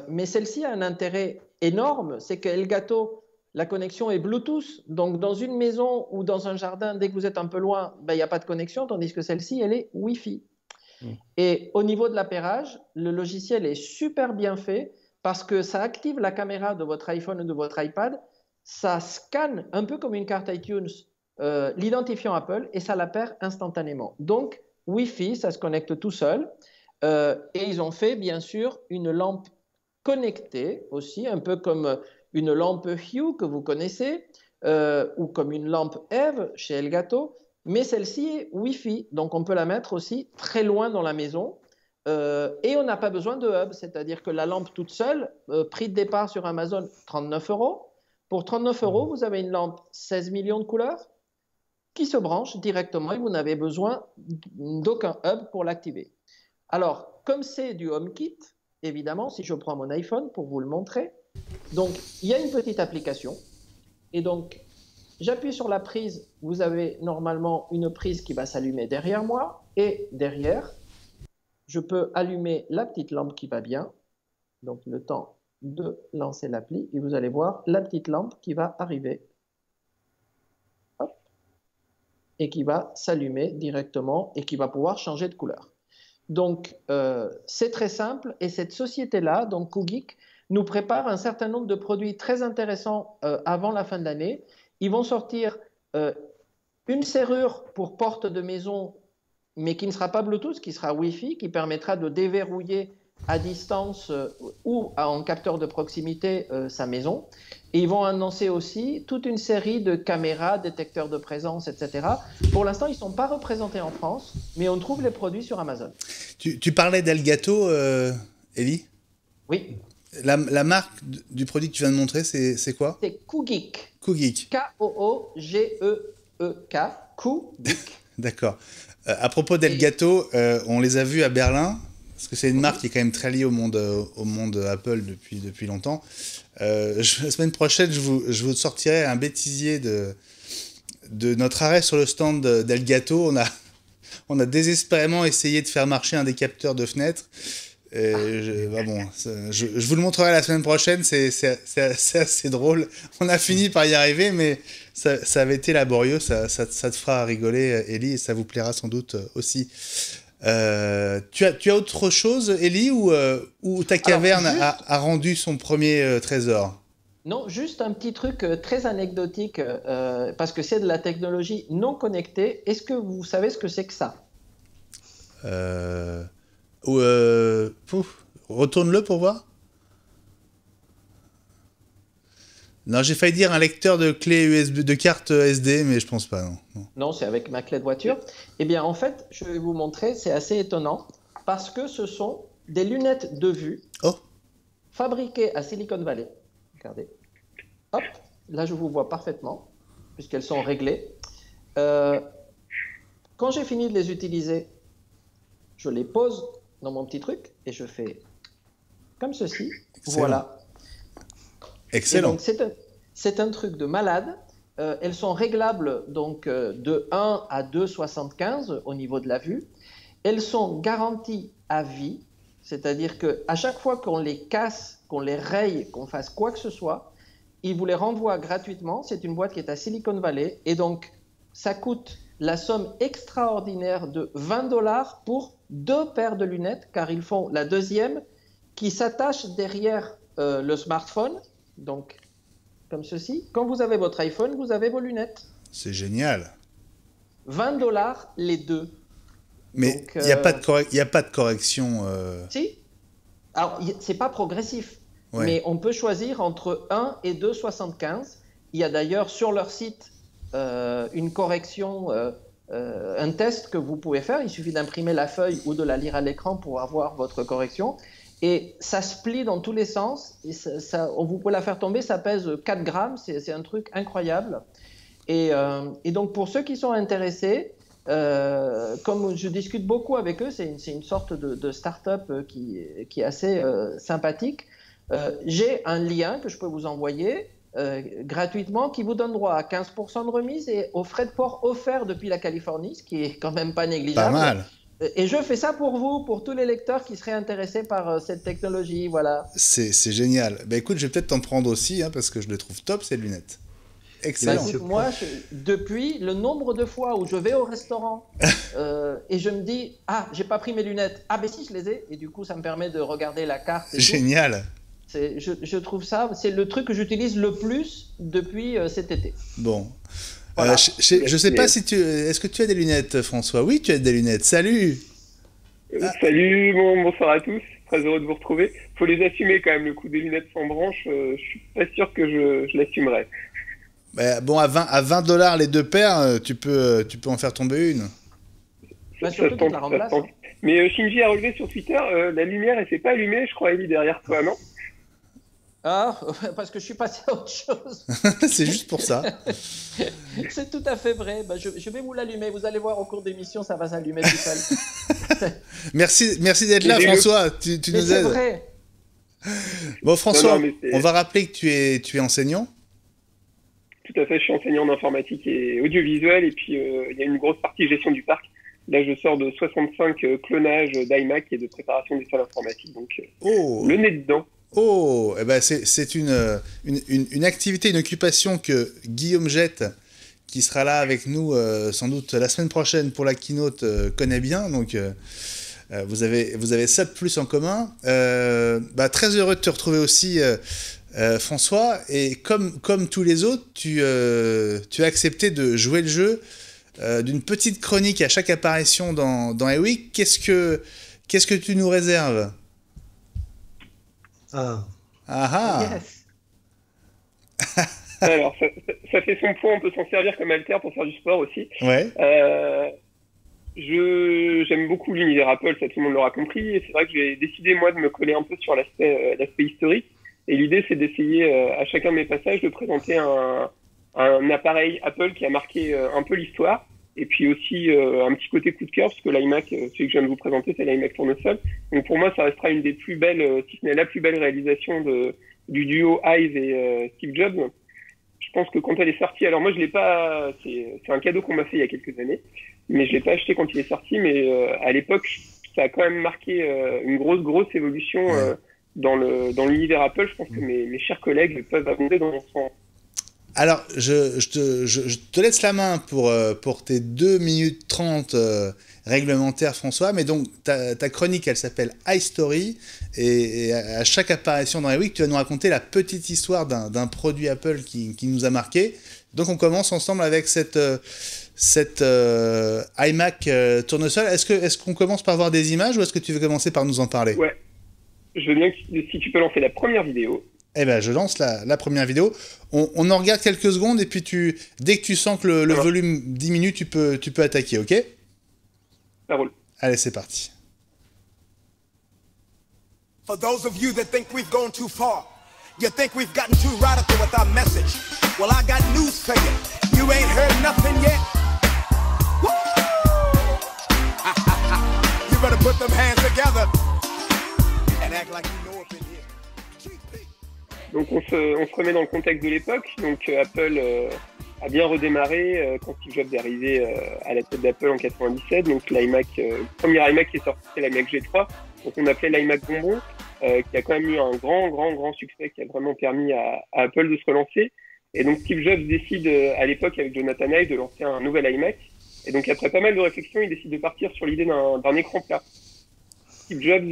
mais celle-ci a un intérêt énorme, c'est qu'Elgato, la connexion est Bluetooth. Donc, dans une maison ou dans un jardin, dès que vous êtes un peu loin, il n'y a pas de connexion, tandis que celle-ci, elle est Wi-Fi. Et au niveau de l'appairage, le logiciel est super bien fait parce que ça active la caméra de votre iPhone ou de votre iPad. Ça scanne un peu comme une carte iTunes l'identifiant Apple et ça l'appaire instantanément. Donc, Wi-Fi, ça se connecte tout seul. Et ils ont fait, bien sûr, une lampe connectée aussi, un peu comme une lampe Hue que vous connaissez ou comme une lampe Eve chez Elgato. Mais celle-ci est Wi-Fi, donc on peut la mettre aussi très loin dans la maison. Et on n'a pas besoin de hub, c'est-à-dire que la lampe toute seule, prix de départ sur Amazon, 39 €. Pour 39 €, vous avez une lampe 16 millions de couleurs qui se branche directement et vous n'avez besoin d'aucun hub pour l'activer. Alors, comme c'est du HomeKit, évidemment, si je prends mon iPhone pour vous le montrer, donc il y a une petite application et donc j'appuie sur la prise, vous avez normalement une prise qui va s'allumer derrière moi et derrière, je peux allumer la petite lampe qui va bien, donc le temps de lancer l'appli et vous allez voir la petite lampe qui va arriver. Hop. Et qui va s'allumer directement et qui va pouvoir changer de couleur. Donc, c'est très simple et cette société-là, donc Cogeek, nous prépare un certain nombre de produits très intéressants avant la fin de l'année. Ils vont sortir une serrure pour porte de maison, mais qui ne sera pas Bluetooth, qui sera Wi-Fi, qui permettra de déverrouiller à distance ou en capteur de proximité sa maison. Et ils vont annoncer aussi toute une série de caméras, détecteurs de présence, etc. Pour l'instant, ils ne sont pas représentés en France, mais on trouve les produits sur Amazon. Tu parlais d'Elgato, Ellie? Oui. La marque du produit que tu viens de montrer, c'est quoi? C'est Koogeek. Koogeek. K-O-O-G-E-E-K. Koogeek. D'accord. À propos d'Elgato, on les a vus à Berlin, parce que c'est une marque qui est quand même très liée au monde Apple depuis longtemps. La semaine prochaine, je vous sortirai un bêtisier de notre arrêt sur le stand d'Elgato. On a désespérément essayé de faire marcher un des capteurs de fenêtre. Je vous le montrerai la semaine prochaine, c'est assez drôle. On a fini par y arriver, mais ça avait été laborieux. Ça te fera rigoler, Ellie, et ça vous plaira sans doute aussi. Tu as autre chose, Ellie, ou ta caverne a rendu son premier trésor? Non, juste un petit truc très anecdotique, parce que c'est de la technologie non connectée. Est-ce que vous savez ce que c'est que ça? Retourne-le pour voir. Non, j'ai failli dire un lecteur de clé USB, de carte SD, mais je pense pas, non. Non, c'est avec ma clé de voiture. Eh bien, en fait, je vais vous montrer, c'est assez étonnant, parce que ce sont des lunettes de vue fabriquées à Silicon Valley. Regardez. Hop, là, je vous vois parfaitement, puisqu'elles sont réglées. Quand j'ai fini de les utiliser, je les pose dans mon petit truc et je fais comme ceci. Excellent. Voilà. Excellent. Donc, c'est un truc de malade. Elles sont réglables donc, de 1 à 2,75 au niveau de la vue. Elles sont garanties à vie, c'est-à-dire qu'à chaque fois qu'on les casse, qu'on les raye, qu'on fasse quoi que ce soit, ils vous les renvoient gratuitement. C'est une boîte qui est à Silicon Valley et donc ça coûte la somme extraordinaire de $20 pour 2 paires de lunettes, car ils font la deuxième qui s'attache derrière le smartphone, donc comme ceci. Quand vous avez votre iPhone, vous avez vos lunettes. C'est génial. $20 les deux. Mais il n'y a pas de correction. Si. Alors, c'est pas progressif, ouais. Mais on peut choisir entre 1 et 2,75. Il y a d'ailleurs sur leur site une correction, un test que vous pouvez faire. Il suffit d'imprimer la feuille ou de la lire à l'écran pour avoir votre correction. Et ça se plie dans tous les sens. Et vous pouvez la faire tomber, ça pèse 4 grammes. C'est un truc incroyable. Et donc, pour ceux qui sont intéressés, comme je discute beaucoup avec eux, c'est une sorte de start-up qui est assez sympathique. J'ai un lien que je peux vous envoyer gratuitement qui vous donne droit à 15% de remise et aux frais de port offerts depuis la Californie, ce qui est quand même pas négligeable. Pas mal. Et je fais ça pour vous, pour tous les lecteurs qui seraient intéressés par cette technologie. Voilà. C'est génial. Bah, écoute, je vais peut-être t'en prendre aussi, hein, parce que je les trouve top, ces lunettes. Excellent. Écoute, moi, depuis le nombre de fois où je vais au restaurant et je me dis « Ah, j'ai pas pris mes lunettes. Ah, ben si, je les ai. » Et du coup, ça me permet de regarder la carte. Génial. Je trouve ça, c'est le truc que j'utilise le plus depuis cet été. Bon. Voilà. Je sais pas si est-ce que tu as des lunettes, François? Oui, tu as des lunettes. Salut. Salut, bonsoir à tous. Très heureux de vous retrouver. Faut les assumer quand même, le coup des lunettes sans branche. Je suis pas sûr que je l'assumerai. Bon, à $20 les 2 paires, tu peux en faire tomber une. Surtout que tu la remplaces. Hein. Mais Shinji a relevé sur Twitter, la lumière, elle s'est pas allumée, je crois, Ellie, derrière toi, non? Ah, parce que je suis passé à autre chose. C'est juste pour ça. C'est tout à fait vrai. Je vais vous l'allumer. Vous allez voir au cours d'émission, ça va s'allumer tout seul. Merci d'être là, François. Tu nous aides. C'est vrai. Bon, François, on va rappeler que tu es enseignant. Tout à fait, je suis enseignant en informatique et audiovisuel. Et puis, il y a une grosse partie gestion du parc. Là, je sors de 65 clonages d'iMac et de préparation des salles informatiques. Donc, le nez dedans. Oh, eh ben c'est une activité, une occupation que Guillaume Jette, qui sera là avec nous sans doute la semaine prochaine pour la keynote, connaît bien. Donc vous avez ça de plus en commun. Très heureux de te retrouver aussi, François. Et comme tous les autres, tu as accepté de jouer le jeu d'une petite chronique à chaque apparition dans eWeek. Qu'est-ce que tu nous réserves? Yes. Alors, ça fait son point, on peut s'en servir comme alter pour faire du sport aussi. Ouais. J'aime beaucoup l'univers Apple, ça tout le monde l'aura compris, et c'est vrai que j'ai décidé moi de me coller un peu sur l'aspect historique, et l'idée c'est d'essayer à chacun de mes passages de présenter un appareil Apple qui a marqué un peu l'histoire, et puis aussi un petit côté coup de cœur, parce que l'iMac, celui que je viens de vous présenter, c'est l'iMac tournesol, donc pour moi ça restera une des plus belles, si ce n'est la plus belle réalisation du duo Ive et Steve Jobs. Je pense que quand elle est sortie, alors moi je l'ai pas, c'est un cadeau qu'on m'a fait il y a quelques années, mais je l'ai pas acheté quand il est sorti, mais à l'époque ça a quand même marqué une grosse évolution dans l'univers Apple. Je pense que mes chers collègues peuvent abonder dans mon sens. Alors je te laisse la main pour tes 2 minutes 30 réglementaires, François, mais donc ta chronique elle s'appelle iStory, et à chaque apparition dans eWeek tu vas nous raconter la petite histoire d'un produit Apple qui nous a marqué. Donc on commence ensemble avec cette iMac tournesol. Est-ce qu'on commence par voir des images, ou est-ce que tu veux commencer par nous en parler? Ouais, je veux bien si tu peux lancer la première vidéo. Eh ben, je lance la première vidéo. On en regarde quelques secondes, et puis dès que tu sens que le volume diminue, tu peux attaquer, ok? Ça roule. Allez, c'est parti. For those of you that think we've gone too far, you think we've gotten too radical with our message. Well, I got news for you. You ain't heard nothing yet. Woo! You better put them hands together and act like you know up in here. Donc on se remet dans le contexte de l'époque. Donc Apple a bien redémarré quand Steve Jobs est arrivé à la tête d'Apple en 97. Donc l'iMac, le premier iMac qui est sorti, c'est l'iMac G3. Donc on appelait l'iMac bonbon, qui a quand même eu un grand succès, qui a vraiment permis à Apple de se relancer. Et donc Steve Jobs décide à l'époque avec Jonathan Ive de lancer un nouvel iMac. Et donc après pas mal de réflexions, il décide de partir sur l'idée d'un écran plat. Steve Jobs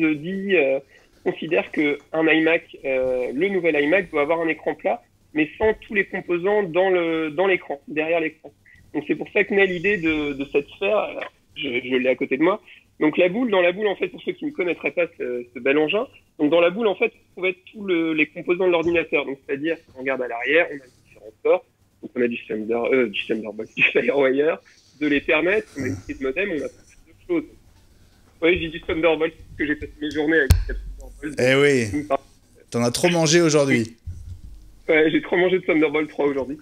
considère que un iMac, le nouvel iMac doit avoir un écran plat, mais sans tous les composants dans l'écran, derrière l'écran. Donc c'est pour ça que naît l'idée de cette sphère. Alors, je l'ai à côté de moi. Donc dans la boule en fait, pour ceux qui ne connaîtraient pas ce bel engin, donc dans la boule en fait, on trouve tous les composants de l'ordinateur. Donc c'est-à-dire, si on regarde à l'arrière, on a différents ports. Donc on a du Thunderbolt, du Firewire, de l'Ethernet, on a une petite modem, on a plein de choses. Oui, j'ai du Thunderbolt parce que j'ai passé mes journées avec Thunderbolt. Eh oui, t'en as trop mangé aujourd'hui. Ouais, j'ai trop mangé de Thunderbolt 3 aujourd'hui.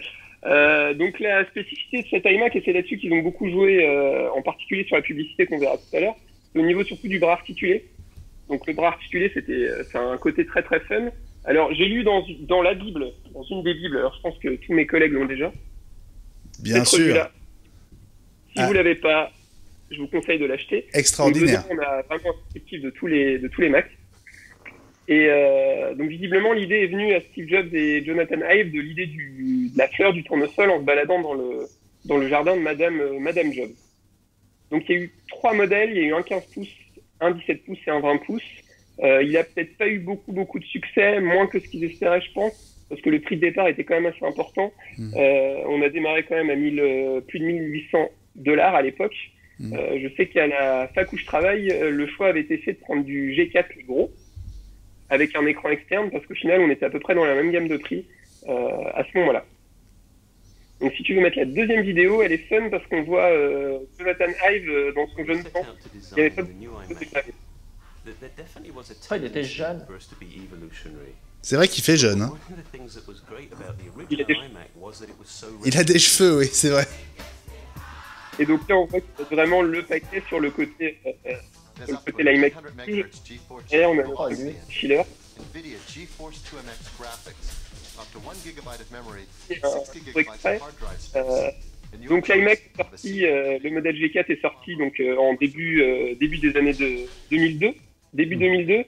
Donc la spécificité de cet iMac, et c'est là-dessus qu'ils ont beaucoup joué, en particulier sur la publicité qu'on verra tout à l'heure, c'est au niveau surtout du bras articulé. Donc le bras articulé, c'est un côté très fun. Alors j'ai lu dans la Bible, dans une des Bibles, alors je pense que tous mes collègues l'ont déjà. Bien sûr. Si vous l'avez pas, je vous conseille de l'acheter. Extraordinaire. Donc, on a vraiment un descriptif de tous les Macs. Et donc visiblement l'idée est venue à Steve Jobs et Jonathan Ive de l'idée de la fleur du tournesol en se baladant dans le jardin de Madame Jobs. Donc il y a eu 3 modèles, il y a eu un 15 pouces, un 17 pouces et un 20 pouces. Il a peut-être pas eu beaucoup de succès, moins que ce qu'ils espéraient je pense, parce que le prix de départ était quand même assez important. On a démarré quand même à plus de $1,800 à l'époque. Je sais qu'à la fac où je travaille, le choix avait été fait de prendre du G4 gros, avec un écran externe, parce qu'au final, on était à peu près dans la même gamme de prix à ce moment-là. Donc si tu veux mettre la deuxième vidéo, elle est fun parce qu'on voit Jonathan Ive dans son jeune temps. Il avait pas beaucoup de détails. Il était jeune. C'est vrai qu'il fait jeune. Hein. Il a des cheveux, oui, c'est vrai. Et donc là, on voit qu'il y a vraiment le paquet sur le côté l'iMac. Et on a notre chiller. Donc l'iMac est sorti, le modèle G4 est sorti donc en début des années 2002. Début 2002,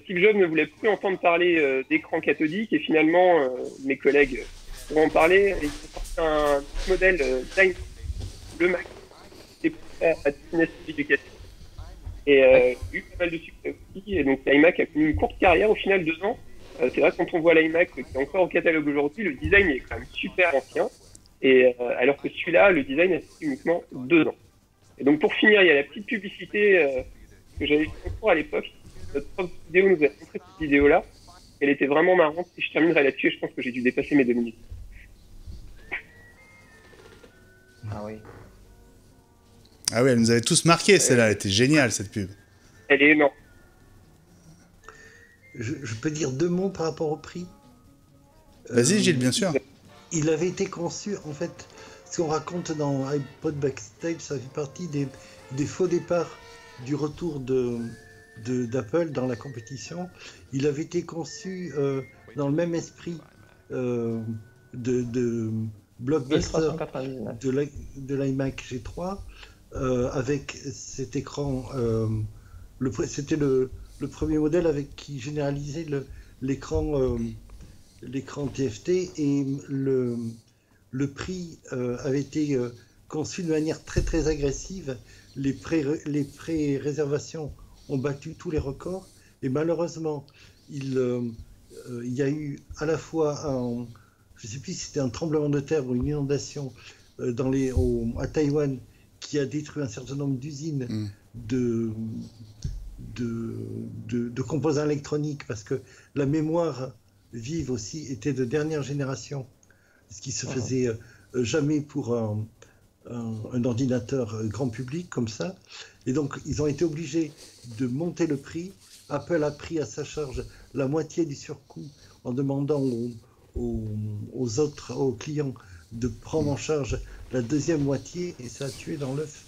Steve Jobs ne voulait plus entendre parler d'écran cathodique, et finalement mes collègues pourront en parler. Ils ont sorti un modèle le Mac, c'est à destination éducative. Et il a eu pas mal de succès aussi. Et donc l'iMac a connu une courte carrière, au final 2 ans. C'est vrai, quand on voit l'iMac qui est encore au catalogue aujourd'hui, le design est quand même super ancien. Et alors que celui-là, le design a uniquement 2 ans. Et donc pour finir, il y a la petite publicité que j'avais fait en cours à l'époque. Notre prof vidéo nous a montré cette vidéo-là. Elle était vraiment marrante. Et je terminerai là-dessus et je pense que j'ai dû dépasser mes 2 minutes. Ah oui. Ah oui, elle nous avait tous marqué, celle-là. Elle était géniale, cette pub. Elle est énorme. Je peux dire 2 mots par rapport au prix. Vas-y, Gilles, bien sûr. Il avait été conçu, en fait, ce qu'on raconte dans iPod Backstage, ça fait partie des faux départs du retour d'Apple dans la compétition. Il avait été conçu dans le même esprit de blockbuster de l'iMac G3 avec cet écran. C'était le premier modèle avec qui généralisait l'écran TFT et le prix avait été conçu de manière très très agressive. Les pré-réservations ont battu tous les records et malheureusement il y a eu à la fois je ne sais plus si c'était un tremblement de terre ou une inondation à Taïwan qui a détruit un certain nombre d'usines de composants électroniques parce que la mémoire vive aussi était de dernière génération, ce qui se faisait jamais pour un ordinateur grand public comme ça. Et donc ils ont été obligés de monter le prix. Apple a pris à sa charge la moitié du surcoût en demandant aux clients de prendre en charge la deuxième moitié et ça a tué dans l'œuf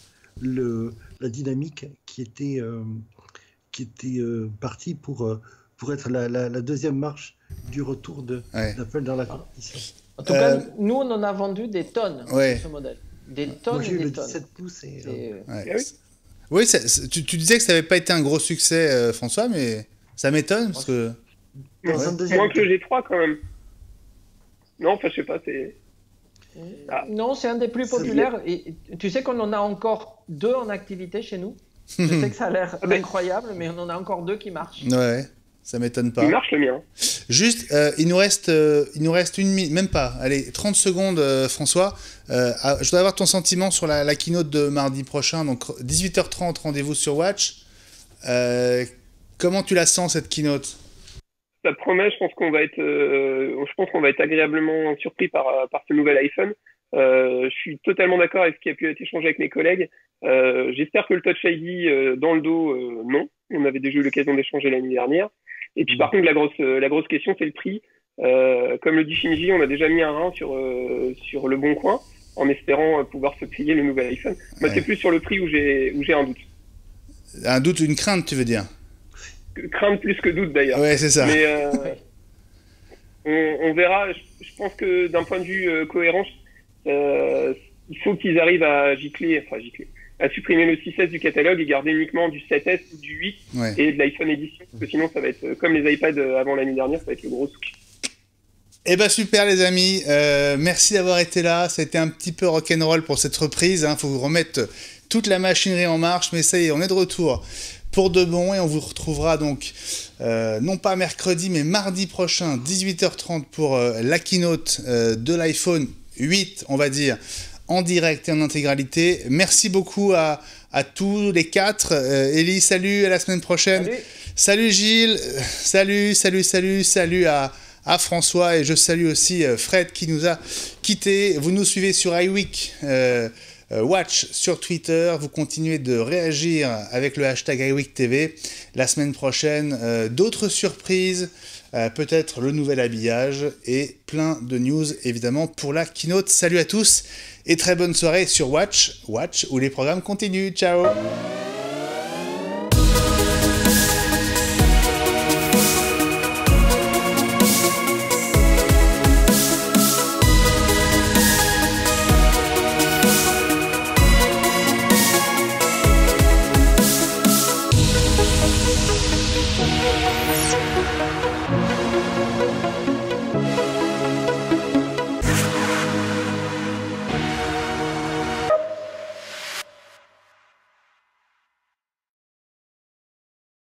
la dynamique qui était partie pour être la deuxième marche du retour d'Apple dans la compétition. En tout cas, nous, on en a vendu des tonnes de ce modèle. Des tonnes. Moi, j'ai et eu des le tonnes. 17 pouces. Oui, tu disais que ça n'avait pas été un gros succès, François, mais ça m'étonne parce que. Moins que le G3 quand même. Non, enfin, je sais pas, c'est. Non, c'est un des plus populaires. Et tu sais qu'on en a encore 2 en activité chez nous. Je sais que ça a l'air incroyable, mais on en a encore 2 qui marchent. Ouais, ça m'étonne pas. Il marche le mien. Juste, il nous reste une minute, même pas. Allez, 30 secondes, François. Je voudrais avoir ton sentiment sur la keynote de mardi prochain. Donc, 18h30, rendez-vous sur Watch. Comment tu la sens, cette keynote ? Ça promet, je pense qu'on va être agréablement surpris par ce nouvel iPhone. Je suis totalement d'accord avec ce qui a pu être échangé avec mes collègues. J'espère que le Touch ID dans le dos, non. On avait déjà eu l'occasion d'échanger l'année dernière. Et puis par contre, la grosse question, c'est le prix. Comme le dit Shinji, on a déjà mis un rein sur le bon coin, en espérant pouvoir se payer le nouvel iPhone. Moi, c'est plus sur le prix où j'ai un doute. Un doute, une crainte, tu veux dire ? Crainte plus que doute d'ailleurs. Ouais, c'est ça. Mais on verra. Je pense que d'un point de vue cohérence, il faut qu'ils arrivent à à supprimer le 6S du catalogue et garder uniquement du 7S ou du 8 et de l'iPhone Edition. Parce que sinon, ça va être comme les iPads avant l'année dernière, ça va être le gros souk. Eh ben super les amis, merci d'avoir été là. C'était un petit peu rock'n'roll pour cette reprise. Faut vous remettre toute la machinerie en marche, mais ça y est, on est de retour pour de bon et on vous retrouvera donc non pas mercredi mais mardi prochain 18h30 pour la keynote de l'iPhone 8 on va dire en direct et en intégralité. Merci beaucoup à tous les 4. Élie, salut, à la semaine prochaine. Salut Gilles, salut à François et je salue aussi Fred qui nous a quittés. Vous nous suivez sur iWeek Watch sur Twitter, vous continuez de réagir avec le hashtag iWeekTV. La semaine prochaine, d'autres surprises, peut-être le nouvel habillage et plein de news évidemment pour la keynote. Salut à tous et très bonne soirée sur Watch où les programmes continuent. Ciao.